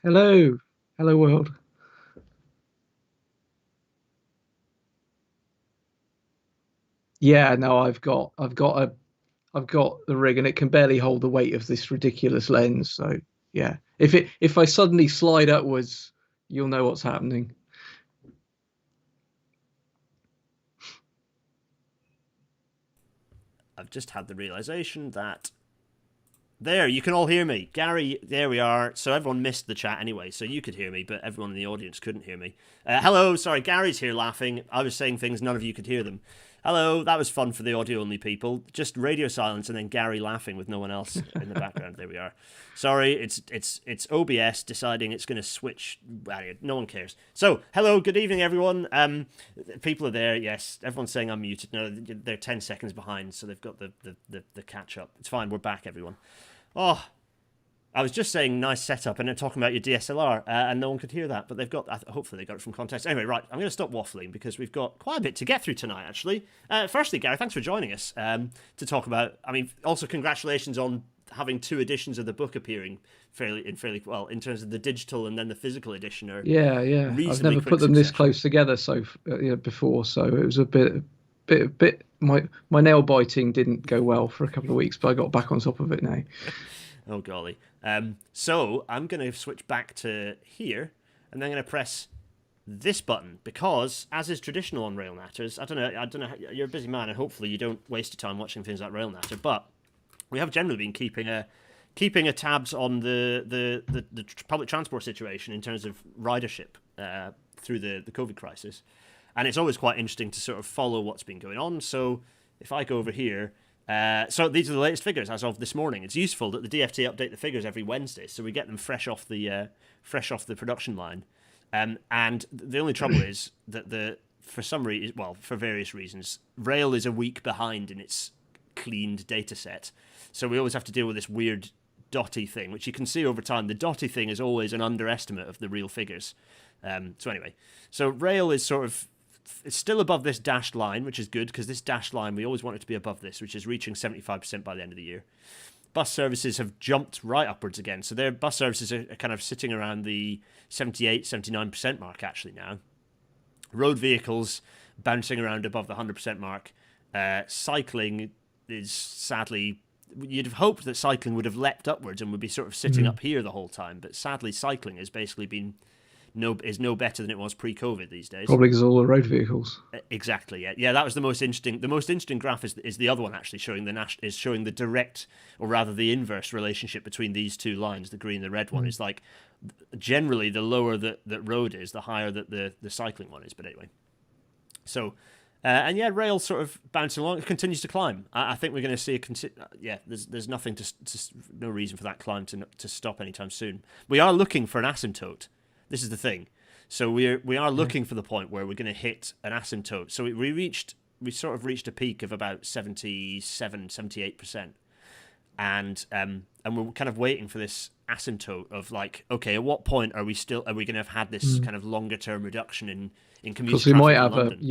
Hello, hello world. Yeah, no, I've got the rig and it can barely hold the weight of this ridiculous lens. So yeah, if I suddenly slide upwards, you'll know what's happening. I've just had the realization that there, you can all hear me. Gary, there we are. So everyone missed the chat anyway, so you could hear me, but everyone in the audience couldn't hear me. Hello, sorry, Gary's here laughing. I was saying things, none of you could hear them. Hello, that was fun for the audio-only people. Just radio silence and then Gary laughing with no one else in the background. There we are. Sorry, it's OBS deciding it's going to switch. No one cares. So, hello, good evening, everyone. People are there, yes. Everyone's saying I'm muted. No, they're 10 seconds behind, so they've got the catch-up. It's fine, we're back, everyone. Oh, I was just saying nice setup and then talking about your DSLR, and no one could hear that, but they've got, hopefully they got it from context. Anyway, right, I'm going to stop waffling because we've got quite a bit to get through tonight, actually. Firstly, Gary, thanks for joining us to talk about, also congratulations on having 2 editions of the book appearing fairly well in terms of the digital and then the physical edition. Yeah, I've never put them this close together before, so it was a bit. My nail biting didn't go well for a couple of weeks, but I got back on top of it now. Oh golly. So I'm going to switch back to here, and then I'm going to press this button because, as is traditional on Rail Natters, I don't know. You're a busy man, and hopefully you don't waste your time watching things like Rail Natter. But we have generally been keeping a tabs on the public transport situation in terms of ridership through the COVID crisis, and it's always quite interesting to sort of follow what's been going on. So if I go over here. So these are the latest figures as of this morning. It's useful that the DFT update the figures every Wednesday, so we get them fresh off the production line. And the only trouble is that for various reasons, Rail is a week behind in its cleaned data set. So we always have to deal with this weird dotty thing, which you can see over time. The dotty thing is always an underestimate of the real figures. So anyway, so Rail is sort of. It's still above this dashed line, which is good because this dashed line, we always want it to be above this, which is reaching 75% by the end of the year. Bus services have jumped right upwards again. So their bus services are kind of sitting around the 78, 79% mark actually now. Road vehicles bouncing around above the 100% mark. Cycling is sadly, you'd have hoped that cycling would have leapt upwards and would be sort of sitting up here the whole time. But sadly, cycling has basically been is no better than it was pre-COVID these days. Probably because of all the road vehicles. Exactly. Yeah. That was the most interesting. The most interesting graph is the other one actually showing the direct, or rather the inverse relationship between these two lines. The green and the red one is like generally the lower that road is, the higher that the cycling one is. But anyway, so. And yeah, rail sort of bouncing along. It continues to climb. I think we're going to see there's nothing no reason for that climb to stop anytime soon. We are looking for an asymptote. This is the thing. So we are looking for the point where we're going to hit an asymptote. So we sort of reached a peak of about 78%. And we're kind of waiting for this asymptote of like, okay, at what point are we going to have had this kind of longer term reduction in commuter traffic? Because you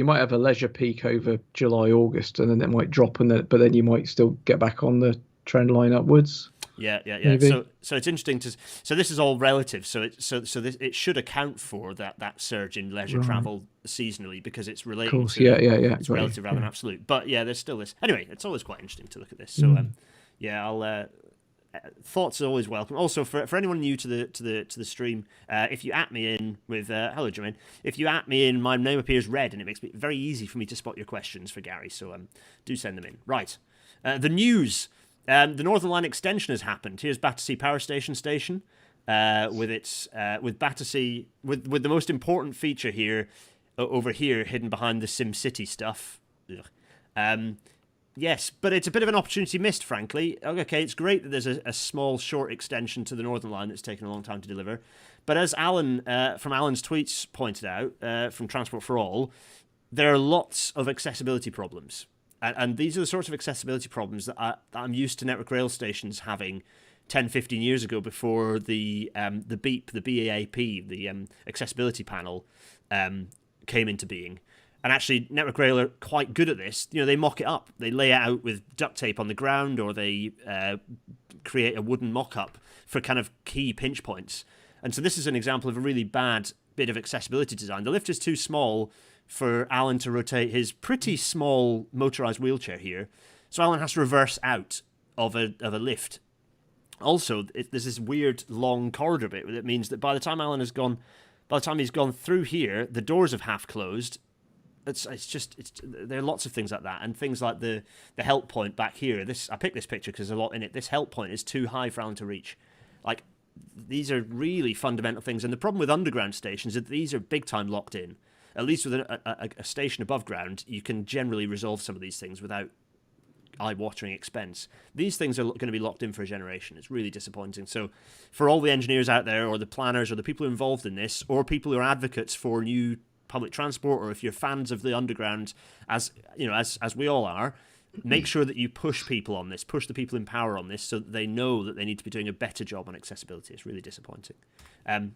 might have a leisure peak over July, August, and then it might drop, but then you might still get back on the trend line upwards. Yeah. Maybe. So it's interesting so this is all relative. So it should account for that surge in leisure travel seasonally because it's related. Of course, yeah. It's relative rather than absolute. But yeah, there's still this. Anyway, it's always quite interesting to look at this. So I'll. Thoughts are always welcome. Also, for anyone new to the stream, if you at me in with hello Jermaine, if you at me in, my name appears red, and it makes it very easy for me to spot your questions for Gary. So do send them in. Right, the news. The Northern Line extension has happened. Here's Battersea Power Station with Battersea with the most important feature here over here hidden behind the SimCity stuff. Yes, but it's a bit of an opportunity missed, frankly. Okay, it's great that there's a small, short extension to the Northern Line that's taken a long time to deliver. But as Alan, from Alan's tweets pointed out, from Transport for All, there are lots of accessibility problems. And these are the sorts of accessibility problems that I'm used to network rail stations having 10, 15 years ago, before the BEAP, the BAAP, the accessibility panel came into being. And actually, Network Rail are quite good at this. You know, they mock it up. They lay it out with duct tape on the ground, or they create a wooden mock-up for kind of key pinch points. And so this is an example of a really bad bit of accessibility design. The lift is too small for Alan to rotate his pretty small motorised wheelchair here. So Alan has to reverse out of a lift. Also, there's this weird long corridor bit that means that by the time he's gone through here, the doors have half closed. There are lots of things like that, and things like the help point back here. I picked this picture because there's a lot in it. This help point is too high for Alan to reach. Like, these are really fundamental things, and the problem with underground stations is that these are big time locked in. At least with a station above ground, you can generally resolve some of these things without eye-watering expense. These things are going to be locked in for a generation. It's really disappointing. So for all the engineers out there, or the planners, or the people involved in this, or people who are advocates for new public transport, or if you're fans of the underground, as you know, as we all are, make sure that you push people on this, push the people in power on this, so that they know that they need to be doing a better job on accessibility. It's really disappointing.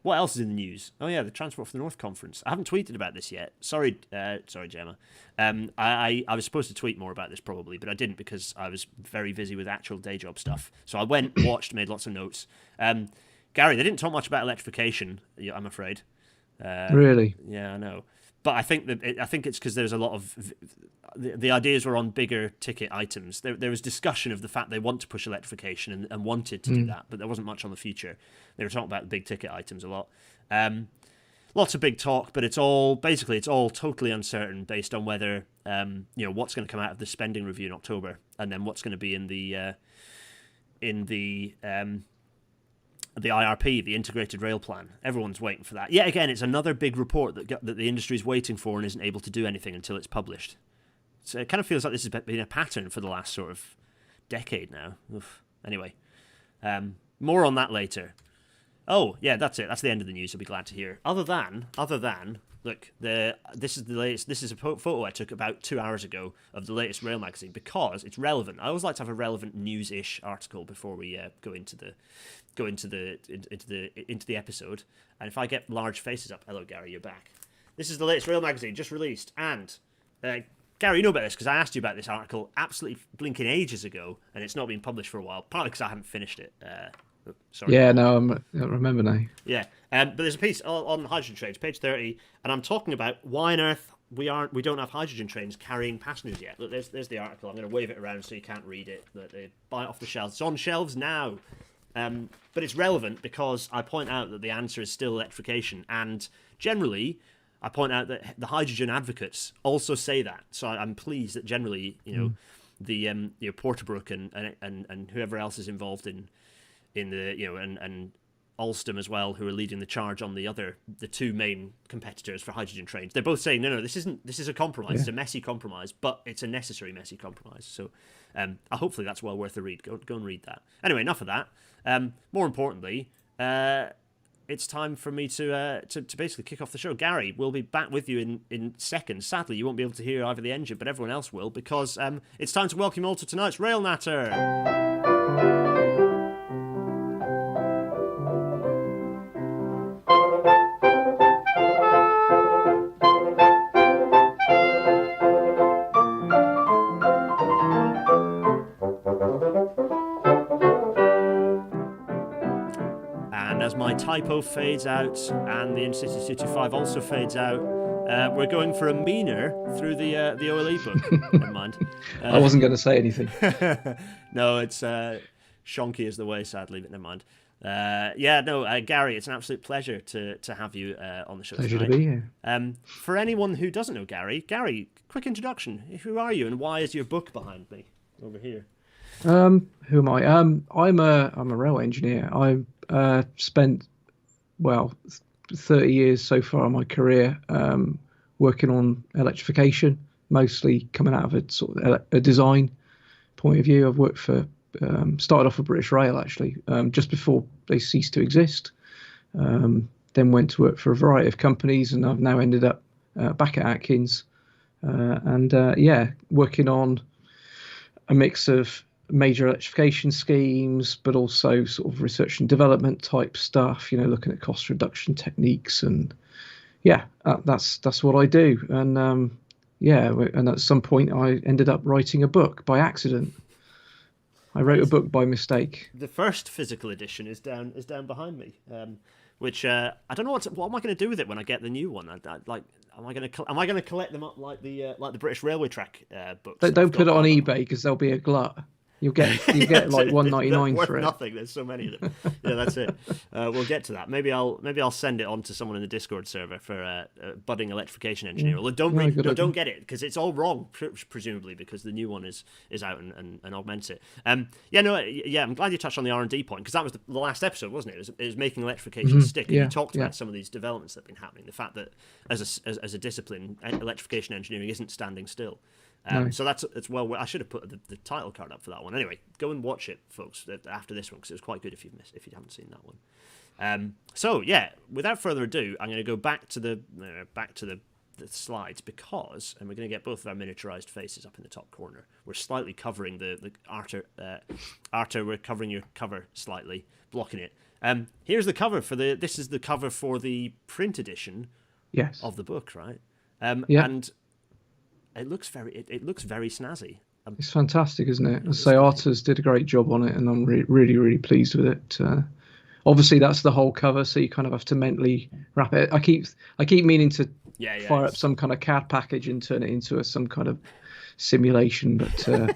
What else is in the news? Oh yeah, the Transport for the North conference. I haven't tweeted about this yet. Sorry, Gemma. I was supposed to tweet more about this probably, but I didn't because I was very busy with actual day job stuff. So I went, watched, made lots of notes. Gary, they didn't talk much about electrification, I'm afraid. Really? Yeah, I know. But I think it's because there's a lot of the ideas were on bigger ticket items. There was discussion of the fact they want to push electrification and wanted to do that, but there wasn't much on the future. They were talking about the big ticket items a lot. Lots of big talk, but it's all totally uncertain based on whether what's going to come out of the spending review in October, and then what's going to be in the IRP, the Integrated Rail Plan. Everyone's waiting for that. Yet again, it's another big report that the industry is waiting for and isn't able to do anything until it's published. So it kind of feels like this has been a pattern for the last sort of decade now. Oof. Anyway, more on that later. Oh, yeah, that's it. That's the end of the news. I'll be glad to hear. Other than, look, this is the latest. This is a photo I took about 2 hours ago of the latest rail magazine because it's relevant. I always like to have a relevant news-ish article before we go into the episode. And if I get large faces up, hello Gary, you're back. This is the latest rail magazine just released, and Gary, you know about this because I asked you about this article absolutely blinking ages ago, and it's not been published for a while, partly because I haven't finished it. Sorry. Yeah, no, I remember now. Yeah, but there's a piece on hydrogen trains, page 30, and I'm talking about why on earth we don't have hydrogen trains carrying passengers yet. Look, there's the article. I'm going to wave it around so you can't read it. They buy it off the shelves. It's on shelves now. But it's relevant because I point out that the answer is still electrification, and generally I point out that the hydrogen advocates also say that. So I'm pleased that generally, the Porterbrook and whoever else is involved in the and Alstom as well, who are leading the charge on the two main competitors for hydrogen trains. They're both saying this is a compromise. Yeah. It's a messy compromise, but it's a necessary messy compromise. So hopefully that's well worth a read. Go and read that. Anyway, enough of that. More importantly, it's time for me to basically kick off the show. Gary, we'll be back with you in seconds. Sadly, you won't be able to hear either the engine, but everyone else will, because it's time to welcome you all to tonight's Rail Natter. My typo fades out and the Intercity 225 also fades out. We're going for a meander through the OLE book. Never mind. I wasn't going to say anything. No, it's shonky is the way, sadly, but never mind. Gary, it's an absolute pleasure to have you on the show Pleasure tonight. To be here. For anyone who doesn't know Gary, quick introduction. Who are you and why is your book behind me over here? Who am I? I'm a rail engineer. I spent 30 years so far in my career working on electrification, mostly coming out of a sort of a design point of view. I've worked for started off with British Rail actually, just before they ceased to exist. Then went to work for a variety of companies, and I've now ended up back at Atkins, working on a mix of major electrification schemes, but also sort of research and development type stuff. Looking at cost reduction techniques, and that's what I do. And and at some point I ended up writing a book by accident. I wrote a book by mistake. The first physical edition is down behind me, which I don't know what am I going to do with it when I get the new one. Am I going to collect them up like the British Railway Track books? Don't put it on eBay because there'll be a glut. You get like $1.99 for it. Nothing. There's so many of them. Yeah, that's it. We'll get to that. Maybe I'll send it on to someone in the Discord server for a budding electrification engineer. Although don't get it because it's all wrong, presumably because the new one is out and augments it. I'm glad you touched on the R&D point because that was the last episode, wasn't it? It was making electrification stick. And you talked about some of these developments that have been happening. The fact that as a discipline, electrification engineering isn't standing still. No. So it's well. I should have put the title card up for that one. Anyway, go and watch it, folks, after this one because it was quite good if you haven't seen that one. Without further ado, I'm going to go back to the slides because, and we're going to get both of our miniaturized faces up in the top corner. We're slightly covering the Arthur. We're covering your cover slightly, blocking it. Here's the cover this is the cover for the print edition. Yes. Of the book, right? And it looks very snazzy. It's fantastic, isn't it? I say Arthur's did a great job on it, and I'm really, really pleased with it. Obviously, that's the whole cover, so you kind of have to mentally wrap it. I keep meaning to fire up some kind of CAD package and turn it into some kind of simulation, but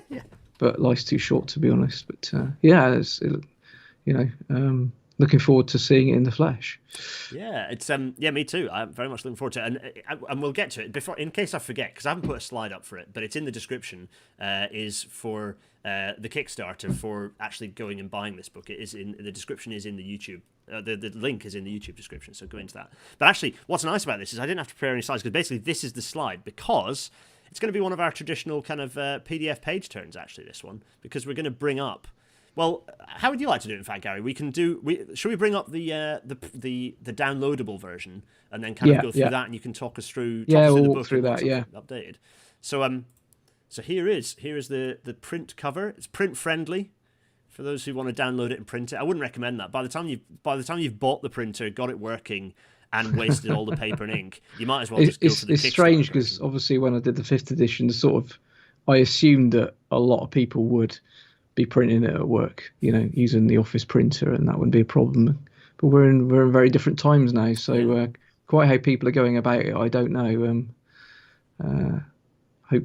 but life's too short to be honest. But looking forward to seeing it in the flesh. Yeah, it's me too. I'm very much looking forward to it, and we'll get to it before, in case I forget, because I haven't put a slide up for it, but it's in the description. Is for the Kickstarter for actually going and buying this book. It is in the description. Is in the YouTube. The link is in the YouTube description, so go into that. But actually, what's nice about this is I didn't have to prepare any slides because basically this is the slide because it's going to be one of our traditional kind of PDF page turns. Actually, this one because we're going to bring up. Well, how would you like to do it, in fact, Gary? Should we bring up the downloadable version and then kind of go through that, and you can talk us through we'll the walk book through that, updated. So here is the print cover. It's print friendly for those who want to download it and print it. I wouldn't recommend that. By the time you've bought the printer, got it working, and wasted all the paper and ink, you might as well just go for the Kickstarter. It's strange because obviously when I did the 5th edition, I assumed that a lot of people would be printing it at work, using the office printer, and that wouldn't be a problem. But we're in very different times now, so quite how people are going about it, I don't know.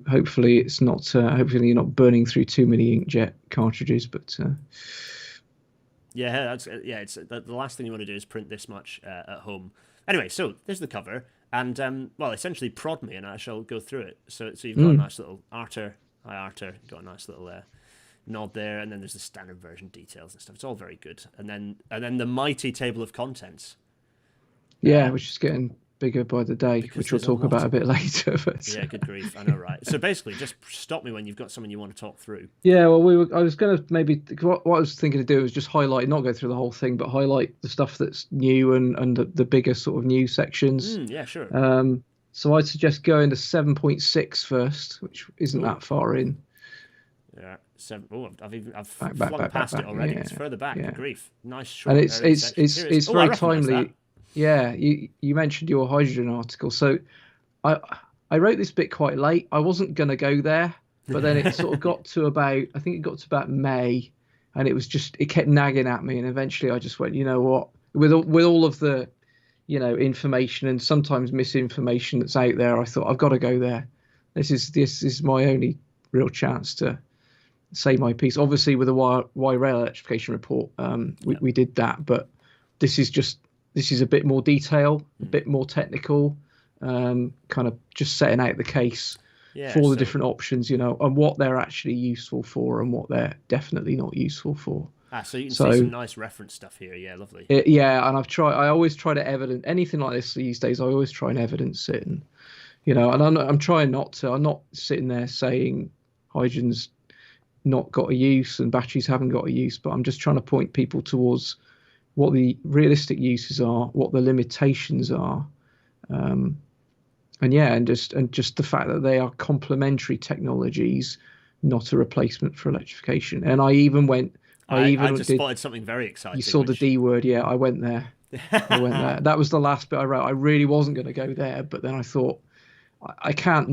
Hopefully it's not. Hopefully you're not burning through too many inkjet cartridges, but. It's the last thing you want to do is print this much at home. Anyway, so there's the cover, and essentially prod me, and I shall go through it. So you've got a nice little Arthur. Hi Arthur, got a nice little. Nod there, and then there's the standard version details and stuff. It's all very good, and then the mighty table of contents. Which is getting bigger by the day, which we'll talk about a bit later. But... Yeah, good grief, I know, right? So basically, just stop me when you've got something you want to talk through. Yeah, well, I was going to maybe what I was thinking to do was just highlight, not go through the whole thing, but highlight the stuff that's new and the bigger sort of new sections. Yeah, sure. So I'd suggest going to 7.6 first, which isn't that far in. Yeah. I've flung past it already. It's further back. Good grief. Nice short. And it's very timely. Yeah, you mentioned your hydrogen article. So I wrote this bit quite late. I wasn't going to go there, but then it sort of got to about May, and it kept nagging at me, and eventually I just went, you know what? With all of the, information and sometimes misinformation that's out there, I thought I've got to go there. This is my only real chance to say my piece. Obviously with the why rail electrification report, we did that, but this is a bit more detail, a bit more technical, kind of just setting out the case for the different options, and what they're actually useful for and what they're definitely not useful for. So you can see some nice reference stuff here. Yeah, lovely. And I always try to evidence anything like this these days. I always try and evidence it, and and I'm trying not to. I'm not sitting there saying hydrogen's not got a use and batteries haven't got a use, but I'm just trying to point people towards what the realistic uses are, what the limitations are, and just the fact that they are complementary technologies, not a replacement for electrification. And I even went, I just spotted something very exciting. You saw the D word, yeah. I went there. That was the last bit I wrote. I really wasn't going to go there, but then I thought I can't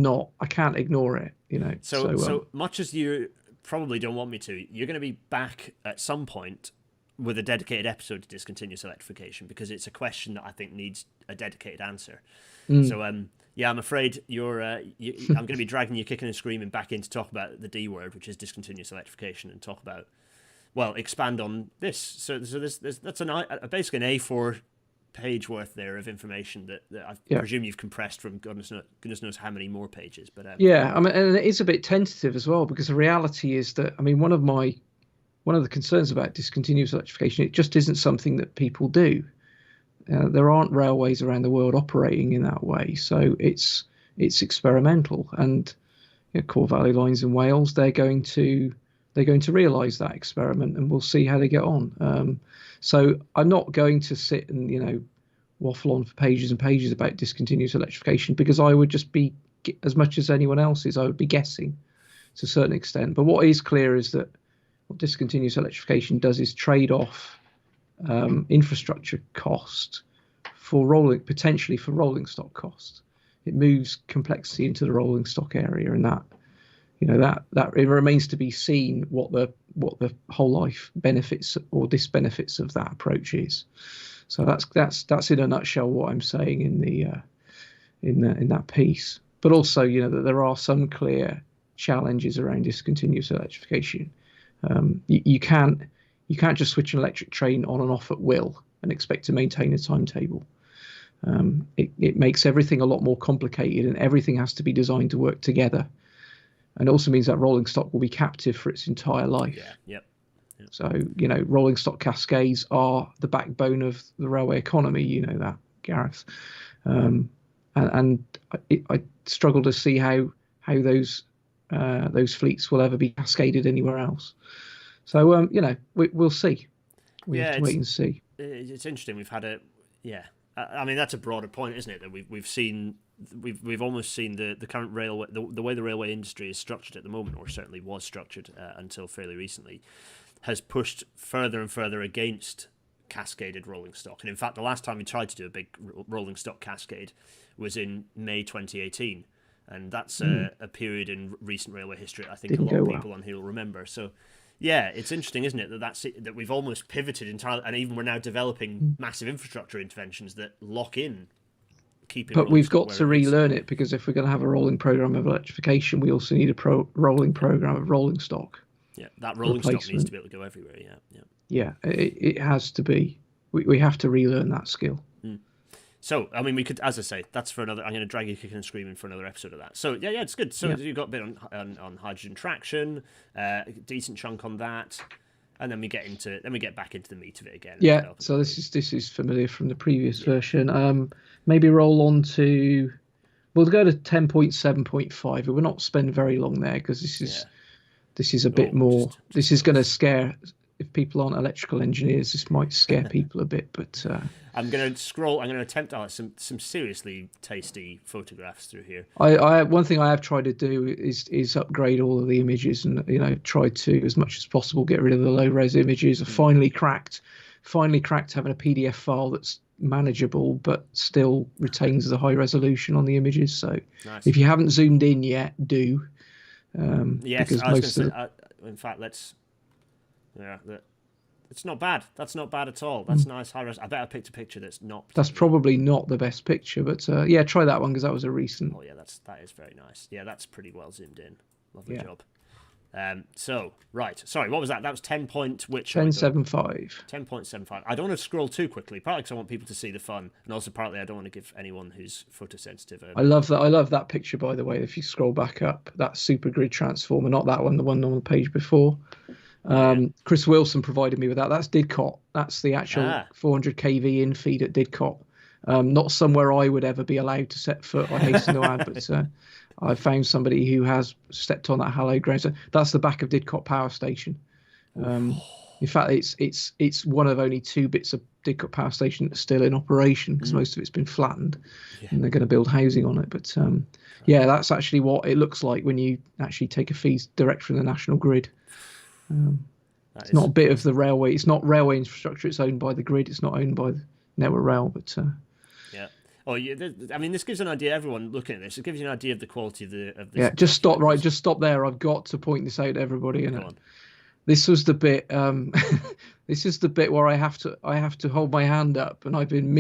ignore it, So much as you probably don't want me to, you're going to be back at some point with a dedicated episode to discontinuous electrification, because it's a question that I think needs a dedicated answer. So yeah, I'm afraid I'm going to be dragging you kicking and screaming back in to talk about the D word, which is discontinuous electrification, and talk about, expand on this. So that's basically an A4 page worth there of information that I presume you've compressed from goodness knows how many more pages. But yeah, I mean, and it is a bit tentative as well, because the reality is that, I mean, one of the concerns about discontinuous electrification, it just isn't something that people do. There aren't railways around the world operating in that way, so it's experimental. And Core Valley Lines in Wales, they're going to realise that experiment, and we'll see how they get on. So I'm not going to sit and waffle on for pages and pages about discontinuous electrification, because I would just be, as much as anyone else is, I would be guessing to a certain extent. But what is clear is that what discontinuous electrification does is trade off infrastructure cost potentially for rolling stock cost. It moves complexity into the rolling stock area, and that it remains to be seen what the whole life benefits or disbenefits of that approach is. So that's in a nutshell what I'm saying in that piece. But also, that there are some clear challenges around discontinuous electrification. You can't just switch an electric train on and off at will and expect to maintain a timetable. It makes everything a lot more complicated, and everything has to be designed to work together. And it also means that rolling stock will be captive for its entire life. Yeah. Yep. So, rolling stock cascades are the backbone of the railway economy. You know that, Gareth. And I struggle to see how those fleets will ever be cascaded anywhere else. So, we'll see. We have to wait and see. It's interesting. We've had I mean, that's a broader point, isn't it? That we've almost seen the current railway, the way the railway industry is structured at the moment, or certainly was structured until fairly recently, has pushed further and further against cascaded rolling stock. And in fact, the last time we tried to do a big rolling stock cascade was in May 2018. And that's a period in recent railway history I think a lot of people on here will remember. So, yeah, it's interesting, isn't it, that we've almost pivoted entirely, and even we're now developing massive infrastructure interventions that lock in keeping. But we've got to relearn it, because if we're going to have a rolling program of electrification, we also need a rolling program of rolling stock. Yeah, that rolling stock needs to be able to go everywhere. Yeah, it has to be. We have to relearn that skill. So, I mean, we could, as I say, that's for another. I'm going to drag you kicking and screaming for another episode of that. So, yeah, it's good. So you've got a bit on hydrogen traction, a decent chunk on that, and then we get back into the meat of it again. Yeah. So this is familiar from the previous version. Maybe roll on to. We'll go to 10.7.5. We'll not spend very long there, because this is a bit more. This is going to scare. If people aren't electrical engineers, this might scare people a bit, but I'm going to scroll. I'm going to attempt some seriously tasty photographs through here. I one thing I have tried to do is upgrade all of the images, and try to, as much as possible, get rid of the low res images. I finally cracked having a PDF file that's manageable but still retains the high resolution on the images. So nice. If you haven't zoomed in yet, do. Yes, I was going to say. In fact, let's. Yeah, it's not bad. That's not bad at all. That's nice high res. I bet I picked a picture that's not. That's probably not the best picture, but try that one, because that was a recent. Oh yeah, that is very nice. Yeah, that's pretty well zoomed in. Lovely job. So right, sorry, what was that? That was 10.75. 10.75. I don't want to scroll too quickly, partly because I want people to see the fun, and also partly I don't want to give anyone who's photosensitive. I love that picture, by the way. If you scroll back up, that super grid transformer, not that one, the one on the page before. Chris Wilson provided me with that. That's Didcot. That's the actual 400 kV in feed at Didcot. Not somewhere I would ever be allowed to set foot, I hasten to add, but I found somebody who has stepped on that hallowed ground. So that's the back of Didcot Power Station. In fact, it's one of only two bits of Didcot Power Station that's still in operation, because most of it's been flattened, and they're going to build housing on it. But yeah, that's actually what it looks like when you actually take a feed direct from the national grid. It's not a bit of the railway. It's not railway infrastructure. It's owned by the grid. It's not owned by the Network Rail. But yeah. Oh, yeah. I mean, this gives an idea. Everyone looking at this, it gives you an idea of the quality of the. Yeah, just stop. Right, just stop there. I've got to point this out to everybody. And this was the bit. This is the bit where I have to hold my hand up, and I've been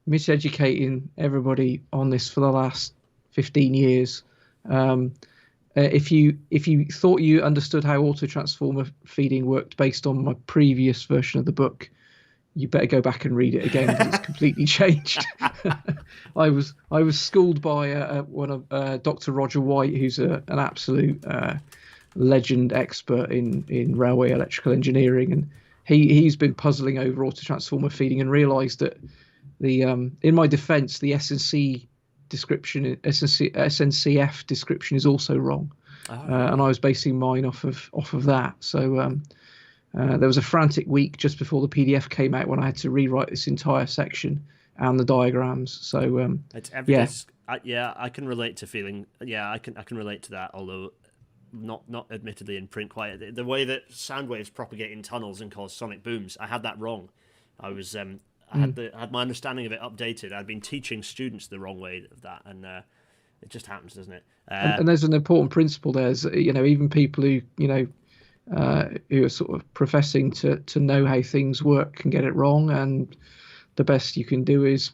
miseducating everybody on this for the last 15 years. If you thought you understood how auto-transformer feeding worked based on my previous version of the book, you better go back and read it again, because it's completely changed. I was schooled by Dr. Roger White, who's an absolute legend expert in railway electrical engineering, and he's been puzzling over auto-transformer feeding and realised that in my defence, the SNCF description is also wrong, and I was basing mine off of that. So there was a frantic week just before the PDF came out when I had to rewrite this entire section and the diagrams. So I can relate to feeling. Yeah, I can relate to that. Although not admittedly in print quite. The way that sound waves propagate in tunnels and cause sonic booms, I had that wrong. I was I had my understanding of it updated. I'd been teaching students the wrong way of that, and it just happens, doesn't it? And there's an important principle there. Is, even people who who are sort of professing to know how things work can get it wrong, and the best you can do is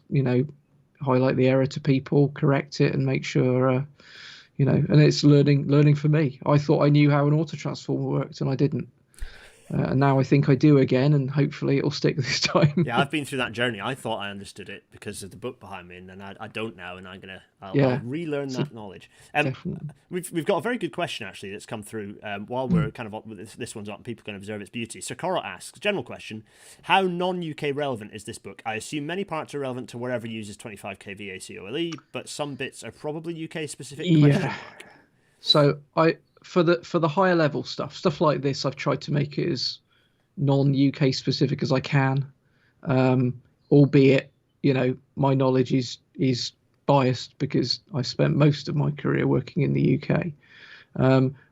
highlight the error to people, correct it, and make sure and it's learning for me. I thought I knew how an auto transformer worked, and I didn't. And now I think I do again, and hopefully it'll stick this time. Yeah, I've been through that journey. I thought I understood it because of the book behind me, and then I don't now, and I'll relearn that knowledge. We've got a very good question actually that's come through while we're kind of this one's up, and people can observe its beauty. So Cora asks, general question: how non-UK relevant is this book? I assume many parts are relevant to wherever uses 25 kV ACOLE, but some bits are probably UK specific. Yeah. So for the higher level stuff like this, I've tried to make it as non-UK specific as I can, albeit my knowledge is biased because I spent most of my career working in the UK.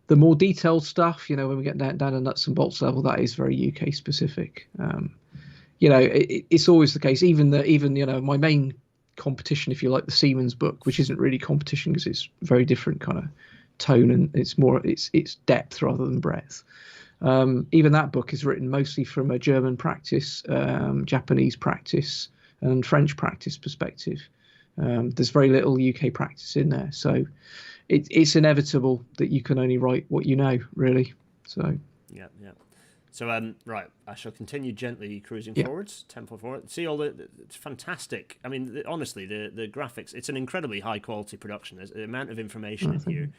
The more detailed stuff, when we get down to nuts and bolts level, that is very UK specific. It's always the case. Even my main competition, if you like, the Siemens book, which isn't really competition because it's very different kind of tone, and it's depth rather than breadth. Even that book is written mostly from a German practice, Japanese practice, and French practice perspective. There's very little UK practice in there, so it's inevitable that you can only write what you know, really. So yeah. So right, I shall continue gently cruising forwards, tempo forward. See it's fantastic. I mean, honestly, the graphics. It's an incredibly high quality production. There's the amount of information in here.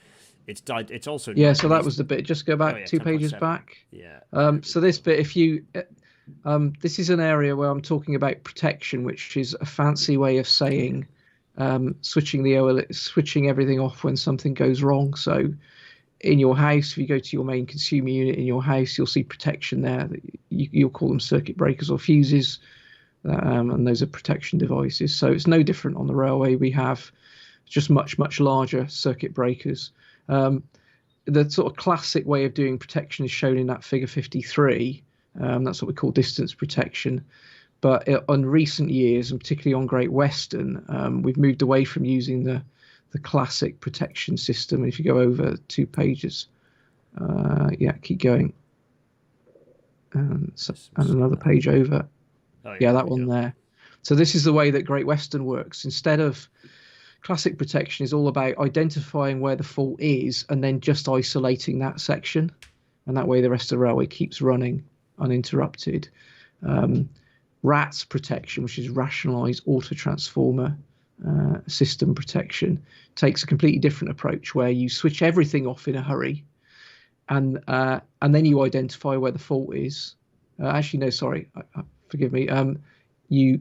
It's also So that was the bit. Just go back 2 pages back. Yeah. So this bit, if you, this is an area where I'm talking about protection, which is a fancy way of saying switching everything off when something goes wrong. So in your house, if you go to your main consumer unit in your house, you'll see protection there. You'll call them circuit breakers or fuses, and those are protection devices. So it's no different on the railway. We have just much larger circuit breakers. The sort of classic way of doing protection is shown in that figure 53. That's what we call distance protection. But on recent years, and particularly on Great Western, we've moved away from using the classic protection system. And if you go over 2 pages, keep going, and another page over. That one there. So this is the way that Great Western works. Instead of classic protection is all about identifying where the fault is and then just isolating that section, and that way the rest of the railway keeps running uninterrupted. RATS protection, which is rationalized auto transformer system protection, takes a completely different approach where you switch everything off in a hurry, and then you identify where the fault is. Forgive me. You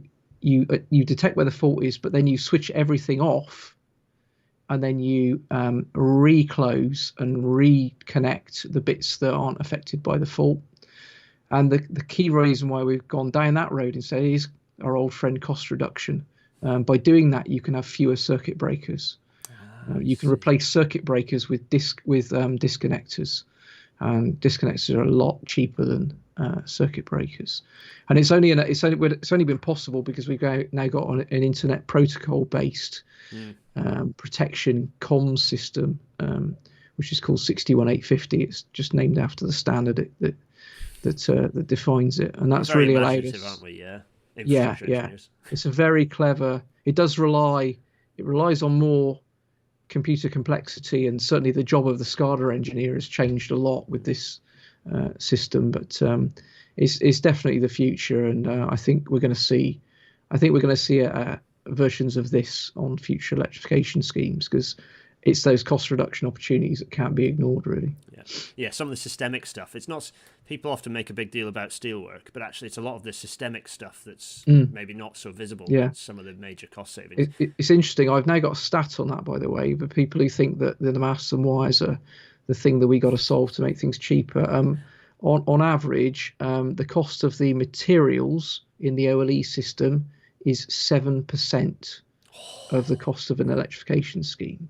detect where the fault is, but then you switch everything off and then you reclose and reconnect the bits that aren't affected by the fault. And the key reason why we've gone down that road instead is our old friend cost reduction. By doing that, you can have fewer circuit breakers. You can replace circuit breakers with disconnectors. Disconnectors are a lot cheaper than circuit breakers, and it's only been possible because we've now got an internet protocol based protection comms system, which is called 61850. It's just named after the standard that defines it, and that's really allowed us. Aren't we? Yeah. It's a very clever. It relies on more computer complexity, and certainly the job of the SCADA engineer has changed a lot with this system, but it's definitely the future, and I think we're going to see versions of this on future electrification schemes, because it's those cost reduction opportunities that can't be ignored, really. Yeah, some of the systemic stuff. It's not, people often make a big deal about steelwork, but actually it's a lot of the systemic stuff that's maybe not so visible. Yeah. Some of the major cost savings. It's interesting. I've now got a stat on that, by the way, for people who think that the maths and wires are the thing that we got to solve to make things cheaper. On average, the cost of the materials in the OLE system is 7% of the cost of an electrification scheme.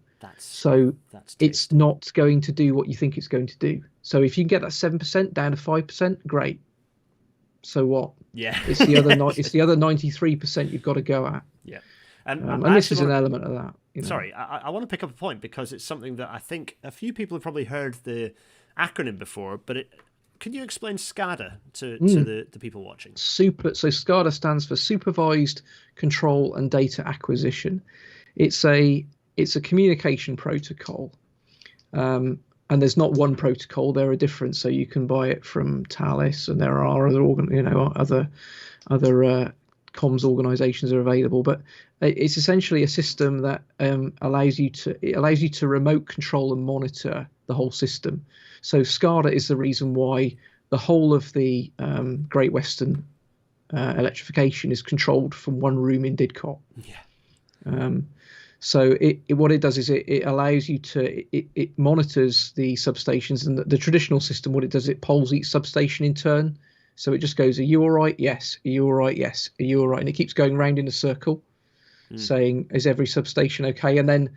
It's not going to do what you think it's going to do. So if you can get that 7% down to 5%, great. So what? Yeah. It's the other it's the other 93% you've got to go at. Yeah. And this is an element of that. Sorry, I want to pick up a point because it's something that I think a few people have probably heard the acronym before, but can you explain SCADA to the people watching? So SCADA stands for Supervised Control and Data Acquisition. It's a communication protocol, and there's not one protocol. There are different. So you can buy it from Thales, and there are other comms organisations are available. But it's essentially a system that allows you to remote control and monitor the whole system. So SCADA is the reason why the whole of the Great Western electrification is controlled from one room in Didcot. Yeah. So what it does is it allows you it monitors the substations, and the traditional system, what it does, it polls each substation in turn. So it just goes, are you all right? Yes. Are you all right? Yes. Are you all right? And it keeps going round in a circle saying, is every substation okay? And then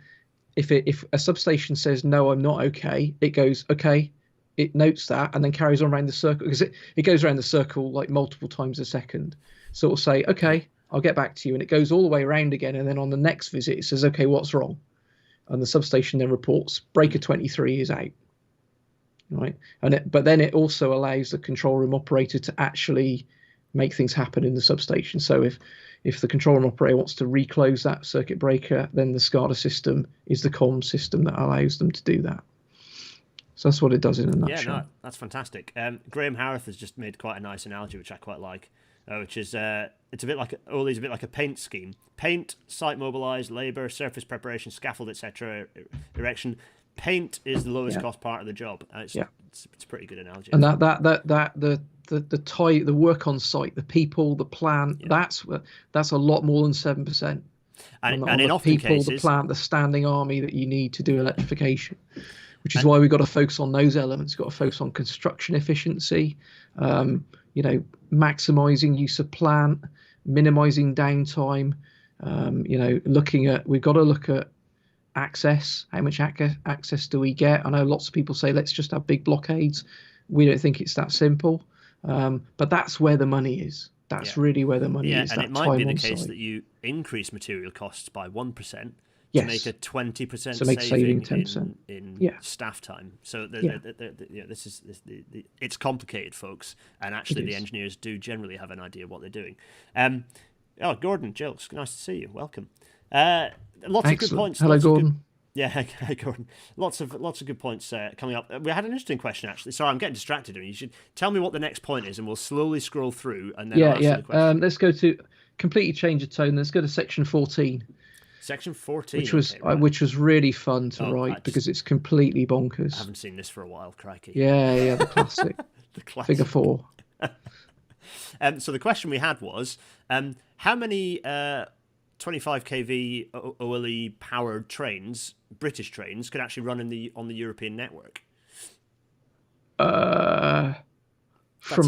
if a substation says, no, I'm not okay, it goes, okay. It notes that and then carries on around the circle, because it goes around the circle like multiple times a second. So it'll say, okay, I'll get back to you. And it goes all the way around again. And then on the next visit, it says, okay, what's wrong? And the substation then reports breaker 23 is out. Right. But then it also allows the control room operator to actually make things happen in the substation. So if the control room operator wants to reclose that circuit breaker, then the SCADA system is the comm system that allows them to do that. So that's what it does in a nutshell. Yeah, no, that's fantastic. Graham Harith has just made quite a nice analogy, which I quite like, which is it's a bit like OLE's a bit like a paint scheme. Paint, site mobilised, labour, surface preparation, scaffold, etc., erection. Paint is the lowest cost part of the job. It's a pretty good analogy. And the work on site, the people, the plant, that's a lot more than 7%. And in often people, cases, the plant, the standing army that you need to do electrification, which is why we've got to focus on those elements. We've got to focus on construction efficiency, maximising use of plant, minimising downtime. We've got to look at access. How much access do we get? I know lots of people say let's just have big blockades. We don't think it's that simple, but that's where the money is. That's really where the money is. And it might be the case that you increase material costs by 1% to make a 20% saving 10% in staff time. So it's complicated, folks, and actually the engineers do generally have an idea of what they're doing. Gordon, Jill, it's nice to see you. Welcome. Lots of good points. Hello, Gordon. Hi, Gordon. Lots of good points coming up. We had an interesting question, actually. Sorry, I'm getting distracted. You should tell me what the next point is, and we'll slowly scroll through and then answer the question. Let's go to completely change of tone. Let's go to section 14. Section 14, which was really fun to write because it's completely bonkers. I haven't seen this for a while, crikey. Yeah, the classic. The classic. Figure 4. So the question we had was, how many 25 kV OLE powered trains, British trains, could actually run on the European network. From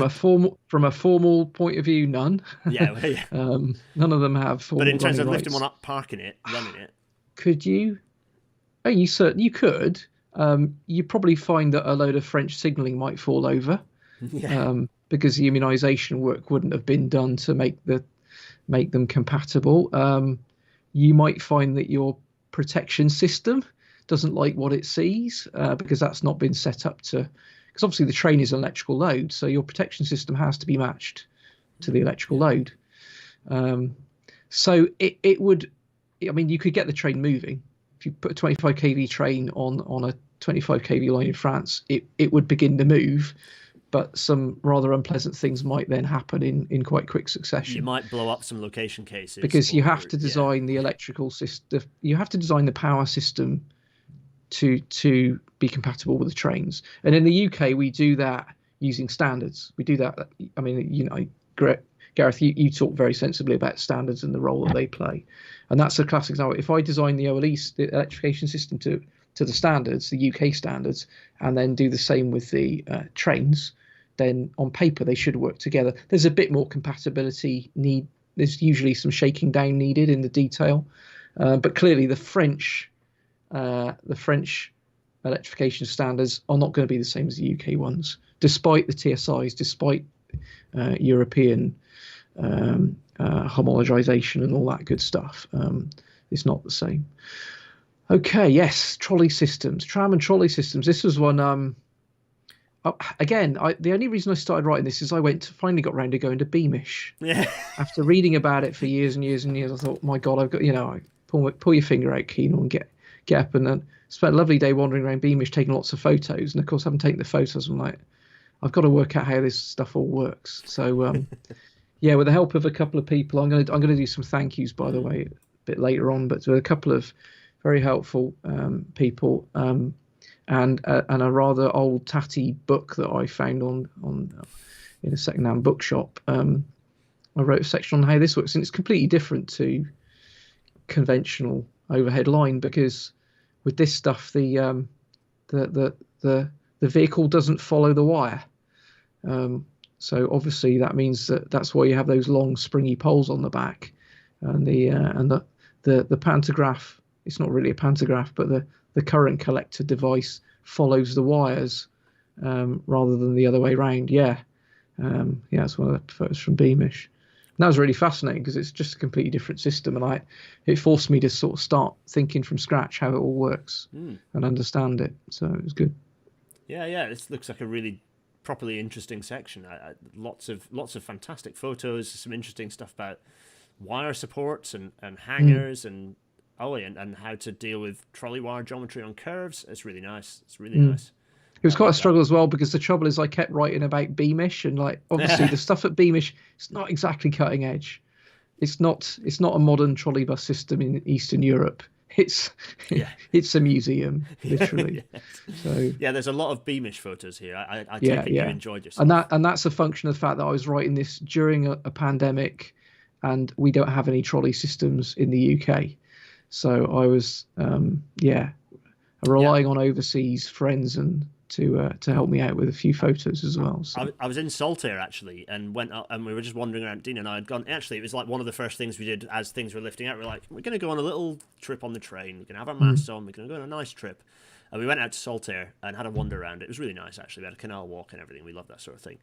a formal point of view, none. Yeah, yeah. None of them have formal. But in terms of rights. lifting one up, parking it, running it, could you? Oh, you could. You probably find that a load of French signalling might fall over, because the immunisation work wouldn't have been done to make them compatible. You might find that your protection system doesn't like what it sees, because that's not been set up to. Because obviously the train is an electrical load, so your protection system has to be matched to the electrical load. So it would. I mean, you could get the train moving. If you put a 25 kV train on a 25 kV line in France, it would begin to move, but some rather unpleasant things might then happen in quite quick succession. You might blow up some location cases. Because you have to design the electrical system. You have to design the power system to be compatible with the trains. And in the UK, we do that using standards. We do that. I mean, Gareth, you talk very sensibly about standards and the role that they play. And that's a classic example. If I design the OLE, the electrification system, to the standards, the UK standards, and then do the same with the trains, then on paper they should work together. There's a bit more compatibility need. There's usually some shaking down needed in the detail. But clearly the French electrification standards are not going to be the same as the UK ones, despite the TSIs, despite European homologization and all that good stuff. It's not the same. Okay, yes, trolley systems, tram and trolley systems. This was one. Again, the only reason I started writing this is I finally got round to going to Beamish. Yeah. After reading about it for years and years and years, I thought, my God, I've got, pull your finger out, Keenor, and get up. And then spent a lovely day wandering around Beamish, taking lots of photos. And of course, I haven't taken the photos. I'm like, I've got to work out how this stuff all works. So, yeah, with the help of a couple of people, I'm gonna do some thank yous, by the way, a bit later on. But with a couple of very helpful people, and a rather old tatty book that I found on in a secondhand bookshop. I wrote a section on how this works, and it's completely different to conventional overhead line, because with this stuff the vehicle doesn't follow the wire. So obviously that means that's why you have those long springy poles on the back, and the pantograph. It's not really a pantograph, but the current collector device follows the wires rather than the other way around. Yeah, it's one of the photos from Beamish. And that was really fascinating because it's just a completely different system, and it forced me to sort of start thinking from scratch how it all works and understand it. So it was good. Yeah. This looks like a really properly interesting section. Lots of fantastic photos, some interesting stuff about wire supports and hangers and how to deal with trolley wire geometry on curves. It's really nice. It's really nice. It was quite a struggle as well, because the trouble is I kept writing about Beamish, and obviously the stuff at Beamish, it's not exactly cutting edge. It's not a modern trolleybus system in Eastern Europe. It's a museum, literally. So there's a lot of Beamish photos here. I take it you enjoyed yourself. And that's a function of the fact that I was writing this during a pandemic, and we don't have any trolley systems in the UK. So I was relying on overseas friends and to help me out with a few photos as well. So. I was in Saltaire actually, and went up, and we were just wandering around. Dean and I had gone. Actually, it was like one of the first things we did as things were lifting out. We were like, we're going to go on a little trip on the train. We're going to have our masks on. We're going to go on a nice trip. And we went out to Saltaire and had a wander around. It was really nice, actually. We had a canal walk and everything. We love that sort of thing.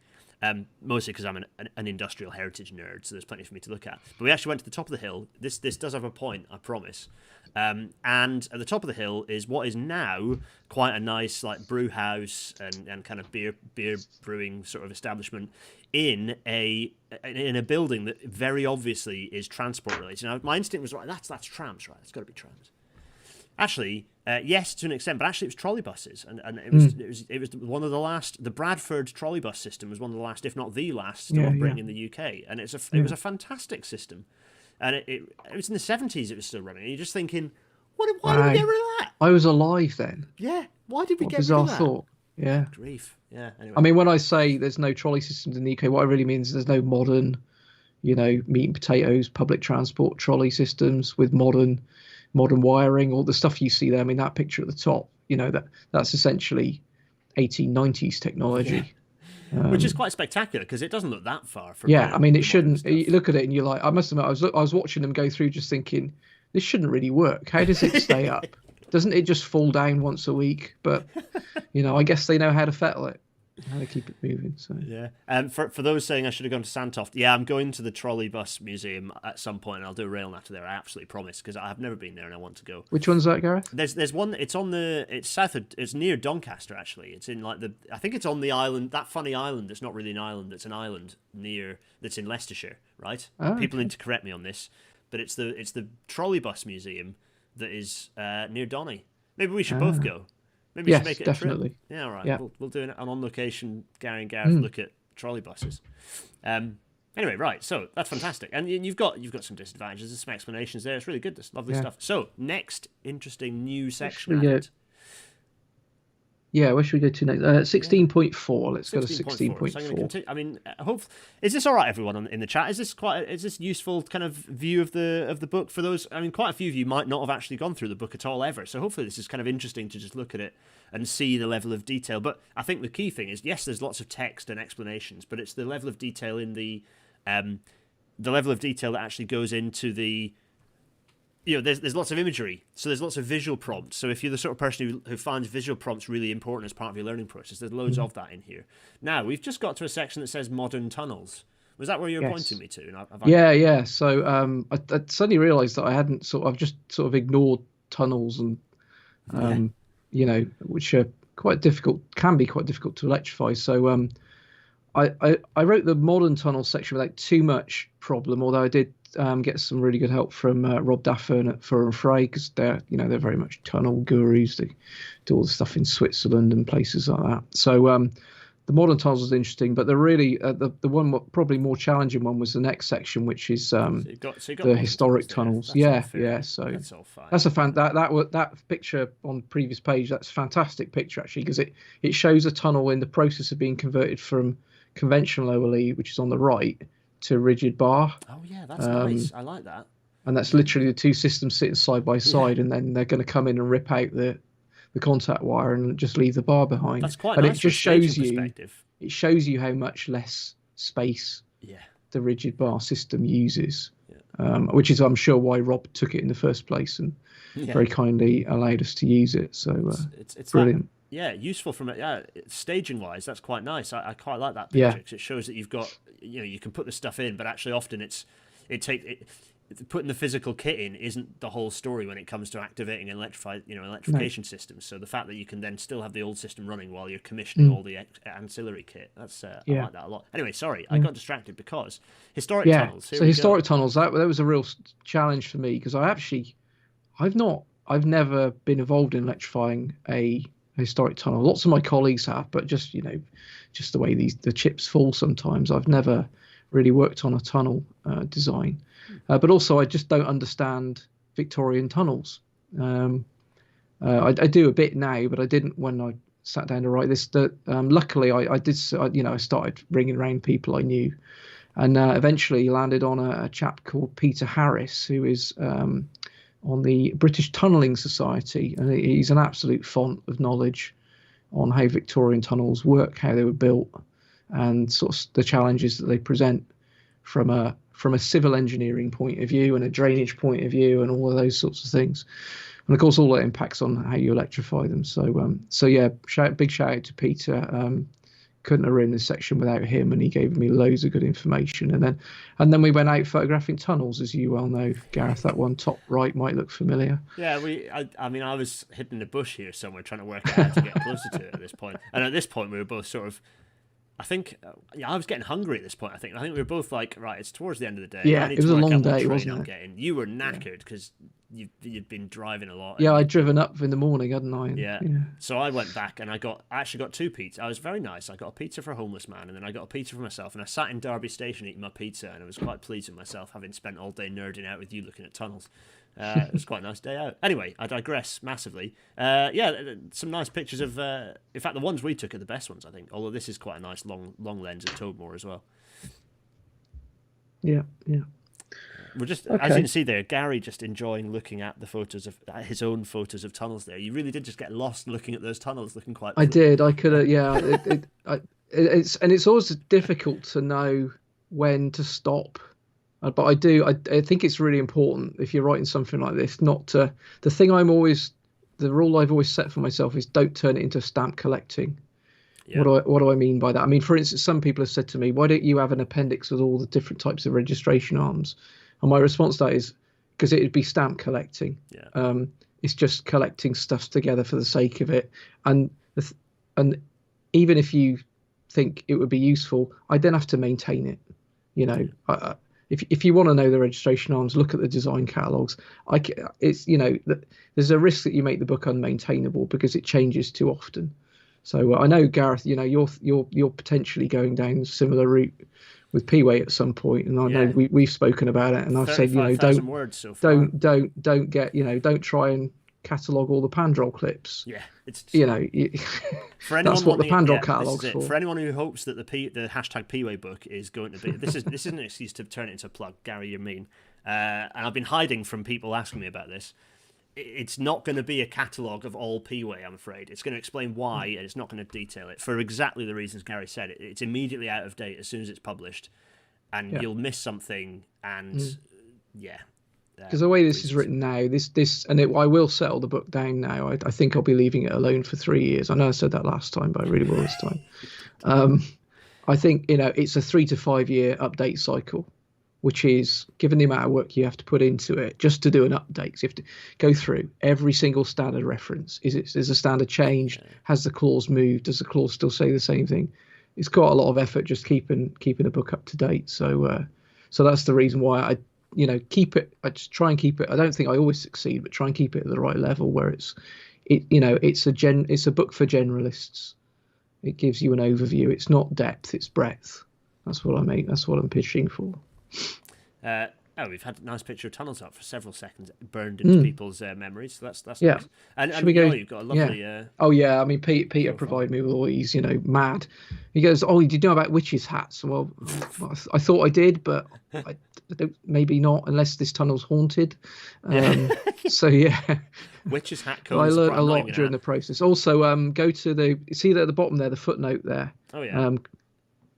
Mostly because I'm an industrial heritage nerd, so there's plenty for me to look at. But we actually went to the top of the hill. This does have a point, I promise. And at the top of the hill is what is now quite a nice brew house and kind of beer brewing sort of establishment in a building that very obviously is transport related. Now my instinct was that's trams, right? It's got to be trams. Actually, yes, to an extent, but actually it was trolleybuses, and it was one of the last. The Bradford trolleybus system was one of the last, if not the last, to operate in the UK, and it was a fantastic system, and it was in the 70s. It was still running. And you're just thinking, why did we get rid of that? I was alive then. Yeah, why did we get rid of bizarre that? Thought. Yeah, grief. Yeah. Anyway. I mean, when I say there's no trolley systems in the UK, what I really mean is there's no modern meat and potatoes public transport trolley systems with modern wiring, all the stuff you see there. I mean, that picture at the top, that's essentially 1890s technology. Which is quite spectacular because it doesn't look that far from Yeah, I mean, it the modern shouldn't. stuff. You look at it and you're like, I must admit, I was watching them go through, just thinking, this shouldn't really work. How does it stay up? Doesn't it just fall down once a week? But I guess they know how to fettle it, how to keep it moving. So yeah. For those saying I should have gone to Sandtoft, yeah, I'm going to the Trolleybus Museum at some point, and I'll do a rail natter there. I absolutely promise, because I've never been there and I want to go. which one's that, Gareth? There's one. It's south of. It's near Doncaster actually. It's in like I think it's on the island. That funny island. That's not really an island. It's an island that's in Leicestershire, right? Oh, People okay. need to correct me on this, but it's the Trolleybus Museum that is near Donny. Maybe we should both go. Maybe we Yes, should make it definitely. a trip. Yeah, all right. Yeah. We'll do an on location. Gary and Gareth look at trolleybuses. Anyway, right. So that's fantastic, and you've got some disadvantages. There's some explanations there. It's really good. This lovely stuff. So next interesting new section. Yeah, where should we go to next? 16.4. Let's go to 16.4. 16.4. So I'm going to continue. I mean, is this all right, everyone in the chat? Is this useful kind of view of the book for those? I mean, quite a few of you might not have actually gone through the book at all ever. So hopefully this is kind of interesting to just look at it and see the level of detail. But I think the key thing is, yes, there's lots of text and explanations, but it's the level of detail in the level of detail that actually goes into the. There's lots of imagery, so there's lots of visual prompts. So if you're the sort of person who finds visual prompts really important as part of your learning process, there's loads of that in here. Now, we've just got to a section that says modern tunnels. Was that where you were pointing me to? Yeah. So I suddenly realised that I've just sort of ignored tunnels and, which are can be quite difficult to electrify. So I wrote the modern tunnel section without too much problem, although I did get some really good help from Rob Daffern at Fur and Frey, because they're very much tunnel gurus. They do all the stuff in Switzerland and places like that. So the modern tunnels was interesting, but the one probably more challenging one was the next section, which is the historic tunnels. Yeah. So that's all fine. That's that picture on the previous page. That's a fantastic picture actually, because it shows a tunnel in the process of being converted from conventional OLE, which is on the right, to rigid bar. Oh yeah, that's nice. I like that. And that's literally the two systems sitting side by side, and then they're going to come in and rip out the contact wire and just leave the bar behind. That's quite and nice. It just shows you how much less space the rigid bar system uses, which is, I'm sure, why Rob took it in the first place and very kindly allowed us to use it. So it's brilliant. Useful from it. Yeah, staging wise, that's quite nice. I quite like that picture because it shows that you've got, you can put the stuff in, but actually often putting the physical kit in isn't the whole story when it comes to activating electrification systems. So the fact that you can then still have the old system running while you're commissioning all the ancillary kit, I like that a lot. Anyway, sorry, I got distracted because historic tunnels. So historic tunnels, that was a real challenge for me, because I've never been involved in electrifying a historic tunnel. Lots of my colleagues have, but just the way the chips fall sometimes, I've never really worked on a tunnel design. But also I just don't understand Victorian tunnels. I do a bit now, but I didn't when I sat down to write this. Luckily I started ringing around people I knew, and eventually landed on a chap called Peter Harris, who is on the British Tunnelling Society, and he's an absolute font of knowledge on how Victorian tunnels work, how they were built, and sort of the challenges that they present from a civil engineering point of view and a drainage point of view and all of those sorts of things. And of course all that impacts on how you electrify them. So yeah, big shout out to Peter. Couldn't have written this section without him, and he gave me loads of good information. And then we went out photographing tunnels, as you well know, Gareth. That one top right might look familiar. Yeah, I was hidden in a bush here somewhere trying to work out how to get closer to it at this point. And at this point we were both sort of, I think, I was getting hungry at this point. I think we were both like, right, it's towards the end of the day. Yeah, it was a long day, wasn't it? You were knackered because you'd been driving a lot. Yeah, I'd driven up in the morning, hadn't I? Yeah. So I went back and I actually got two pizzas. I was very nice. I got a pizza for a homeless man, and then I got a pizza for myself. And I sat in Derby Station eating my pizza, and I was quite pleased with myself, having spent all day nerding out with you looking at tunnels. It was quite a nice day out. Anyway, I digress massively. Some nice pictures of. In fact, the ones we took are the best ones, I think. Although this is quite a nice long lens of Toadmore as well. Yeah, yeah. We're just, as you Okay. can see there, Gary just enjoying looking at the photos of his own photos of tunnels. There, you really did just get lost looking at those tunnels, looking quite. I did. I could have. Yeah. It's always difficult to know when to stop. But I do. I think it's really important if you're writing something like this, not to. The thing I'm always, the rule I've always set for myself is don't turn it into stamp collecting. Yeah. What do I mean by that? I mean, for instance, some people have said to me, "Why don't you have an appendix with all the different types of registration arms?" And my response to that is because it'd be stamp collecting. Yeah. It's just collecting stuff together for the sake of it, and and even if you think it would be useful, I then have to maintain it. You know, if you want to know the registration arms, look at the design catalogs. It's there's a risk that you make the book unmaintainable because it changes too often. So I know, Gareth, you're potentially going down a similar route with P-Way at some point, and I know we've spoken about it, and I've said, 35,000 words so far. don't get, don't try and catalog all the Pandrol clips. Yeah, it's for anyone that's what the Pandrol catalog's for. For anyone who hopes that the hashtag P-Way book is going to be this isn't an excuse to turn it into a plug. Gary, you're mean, and I've been hiding from people asking me about this. It's not going to be a catalogue of all P-Way, I'm afraid. It's going to explain why, and it's not going to detail it for exactly the reasons Gary said. It's immediately out of date as soon as it's published, and you'll miss something, and because the way this is written now, I will settle the book down now. I think I'll be leaving it alone for 3 years. I know I said that last time, but I really will this time. I think it's a 3 to 5 year update cycle, which is, given the amount of work you have to put into it just to do an update. So you have to go through every single standard reference. Is a standard changed? Has the clause moved? Does the clause still say the same thing? It's got a lot of effort just keeping a book up to date. So that's the reason why I keep it. I just try and keep it. I don't think I always succeed, but try and keep it at the right level where it's a book for generalists. It gives you an overview. It's not depth, it's breadth. That's what I mean. That's what I'm pitching for. We've had a nice picture of tunnels up for several seconds, burned into people's memories. So that's nice. And Should we go? You've got a lovely. I mean, Peter provided me with all these, mad. He goes, "Oh, did you know about witches' hats?" Well, I thought I did, but maybe not, unless this tunnel's haunted. So yeah, witches' hat. I learned a lot during the process. Also, go to see there at the bottom there, the footnote there. Oh yeah.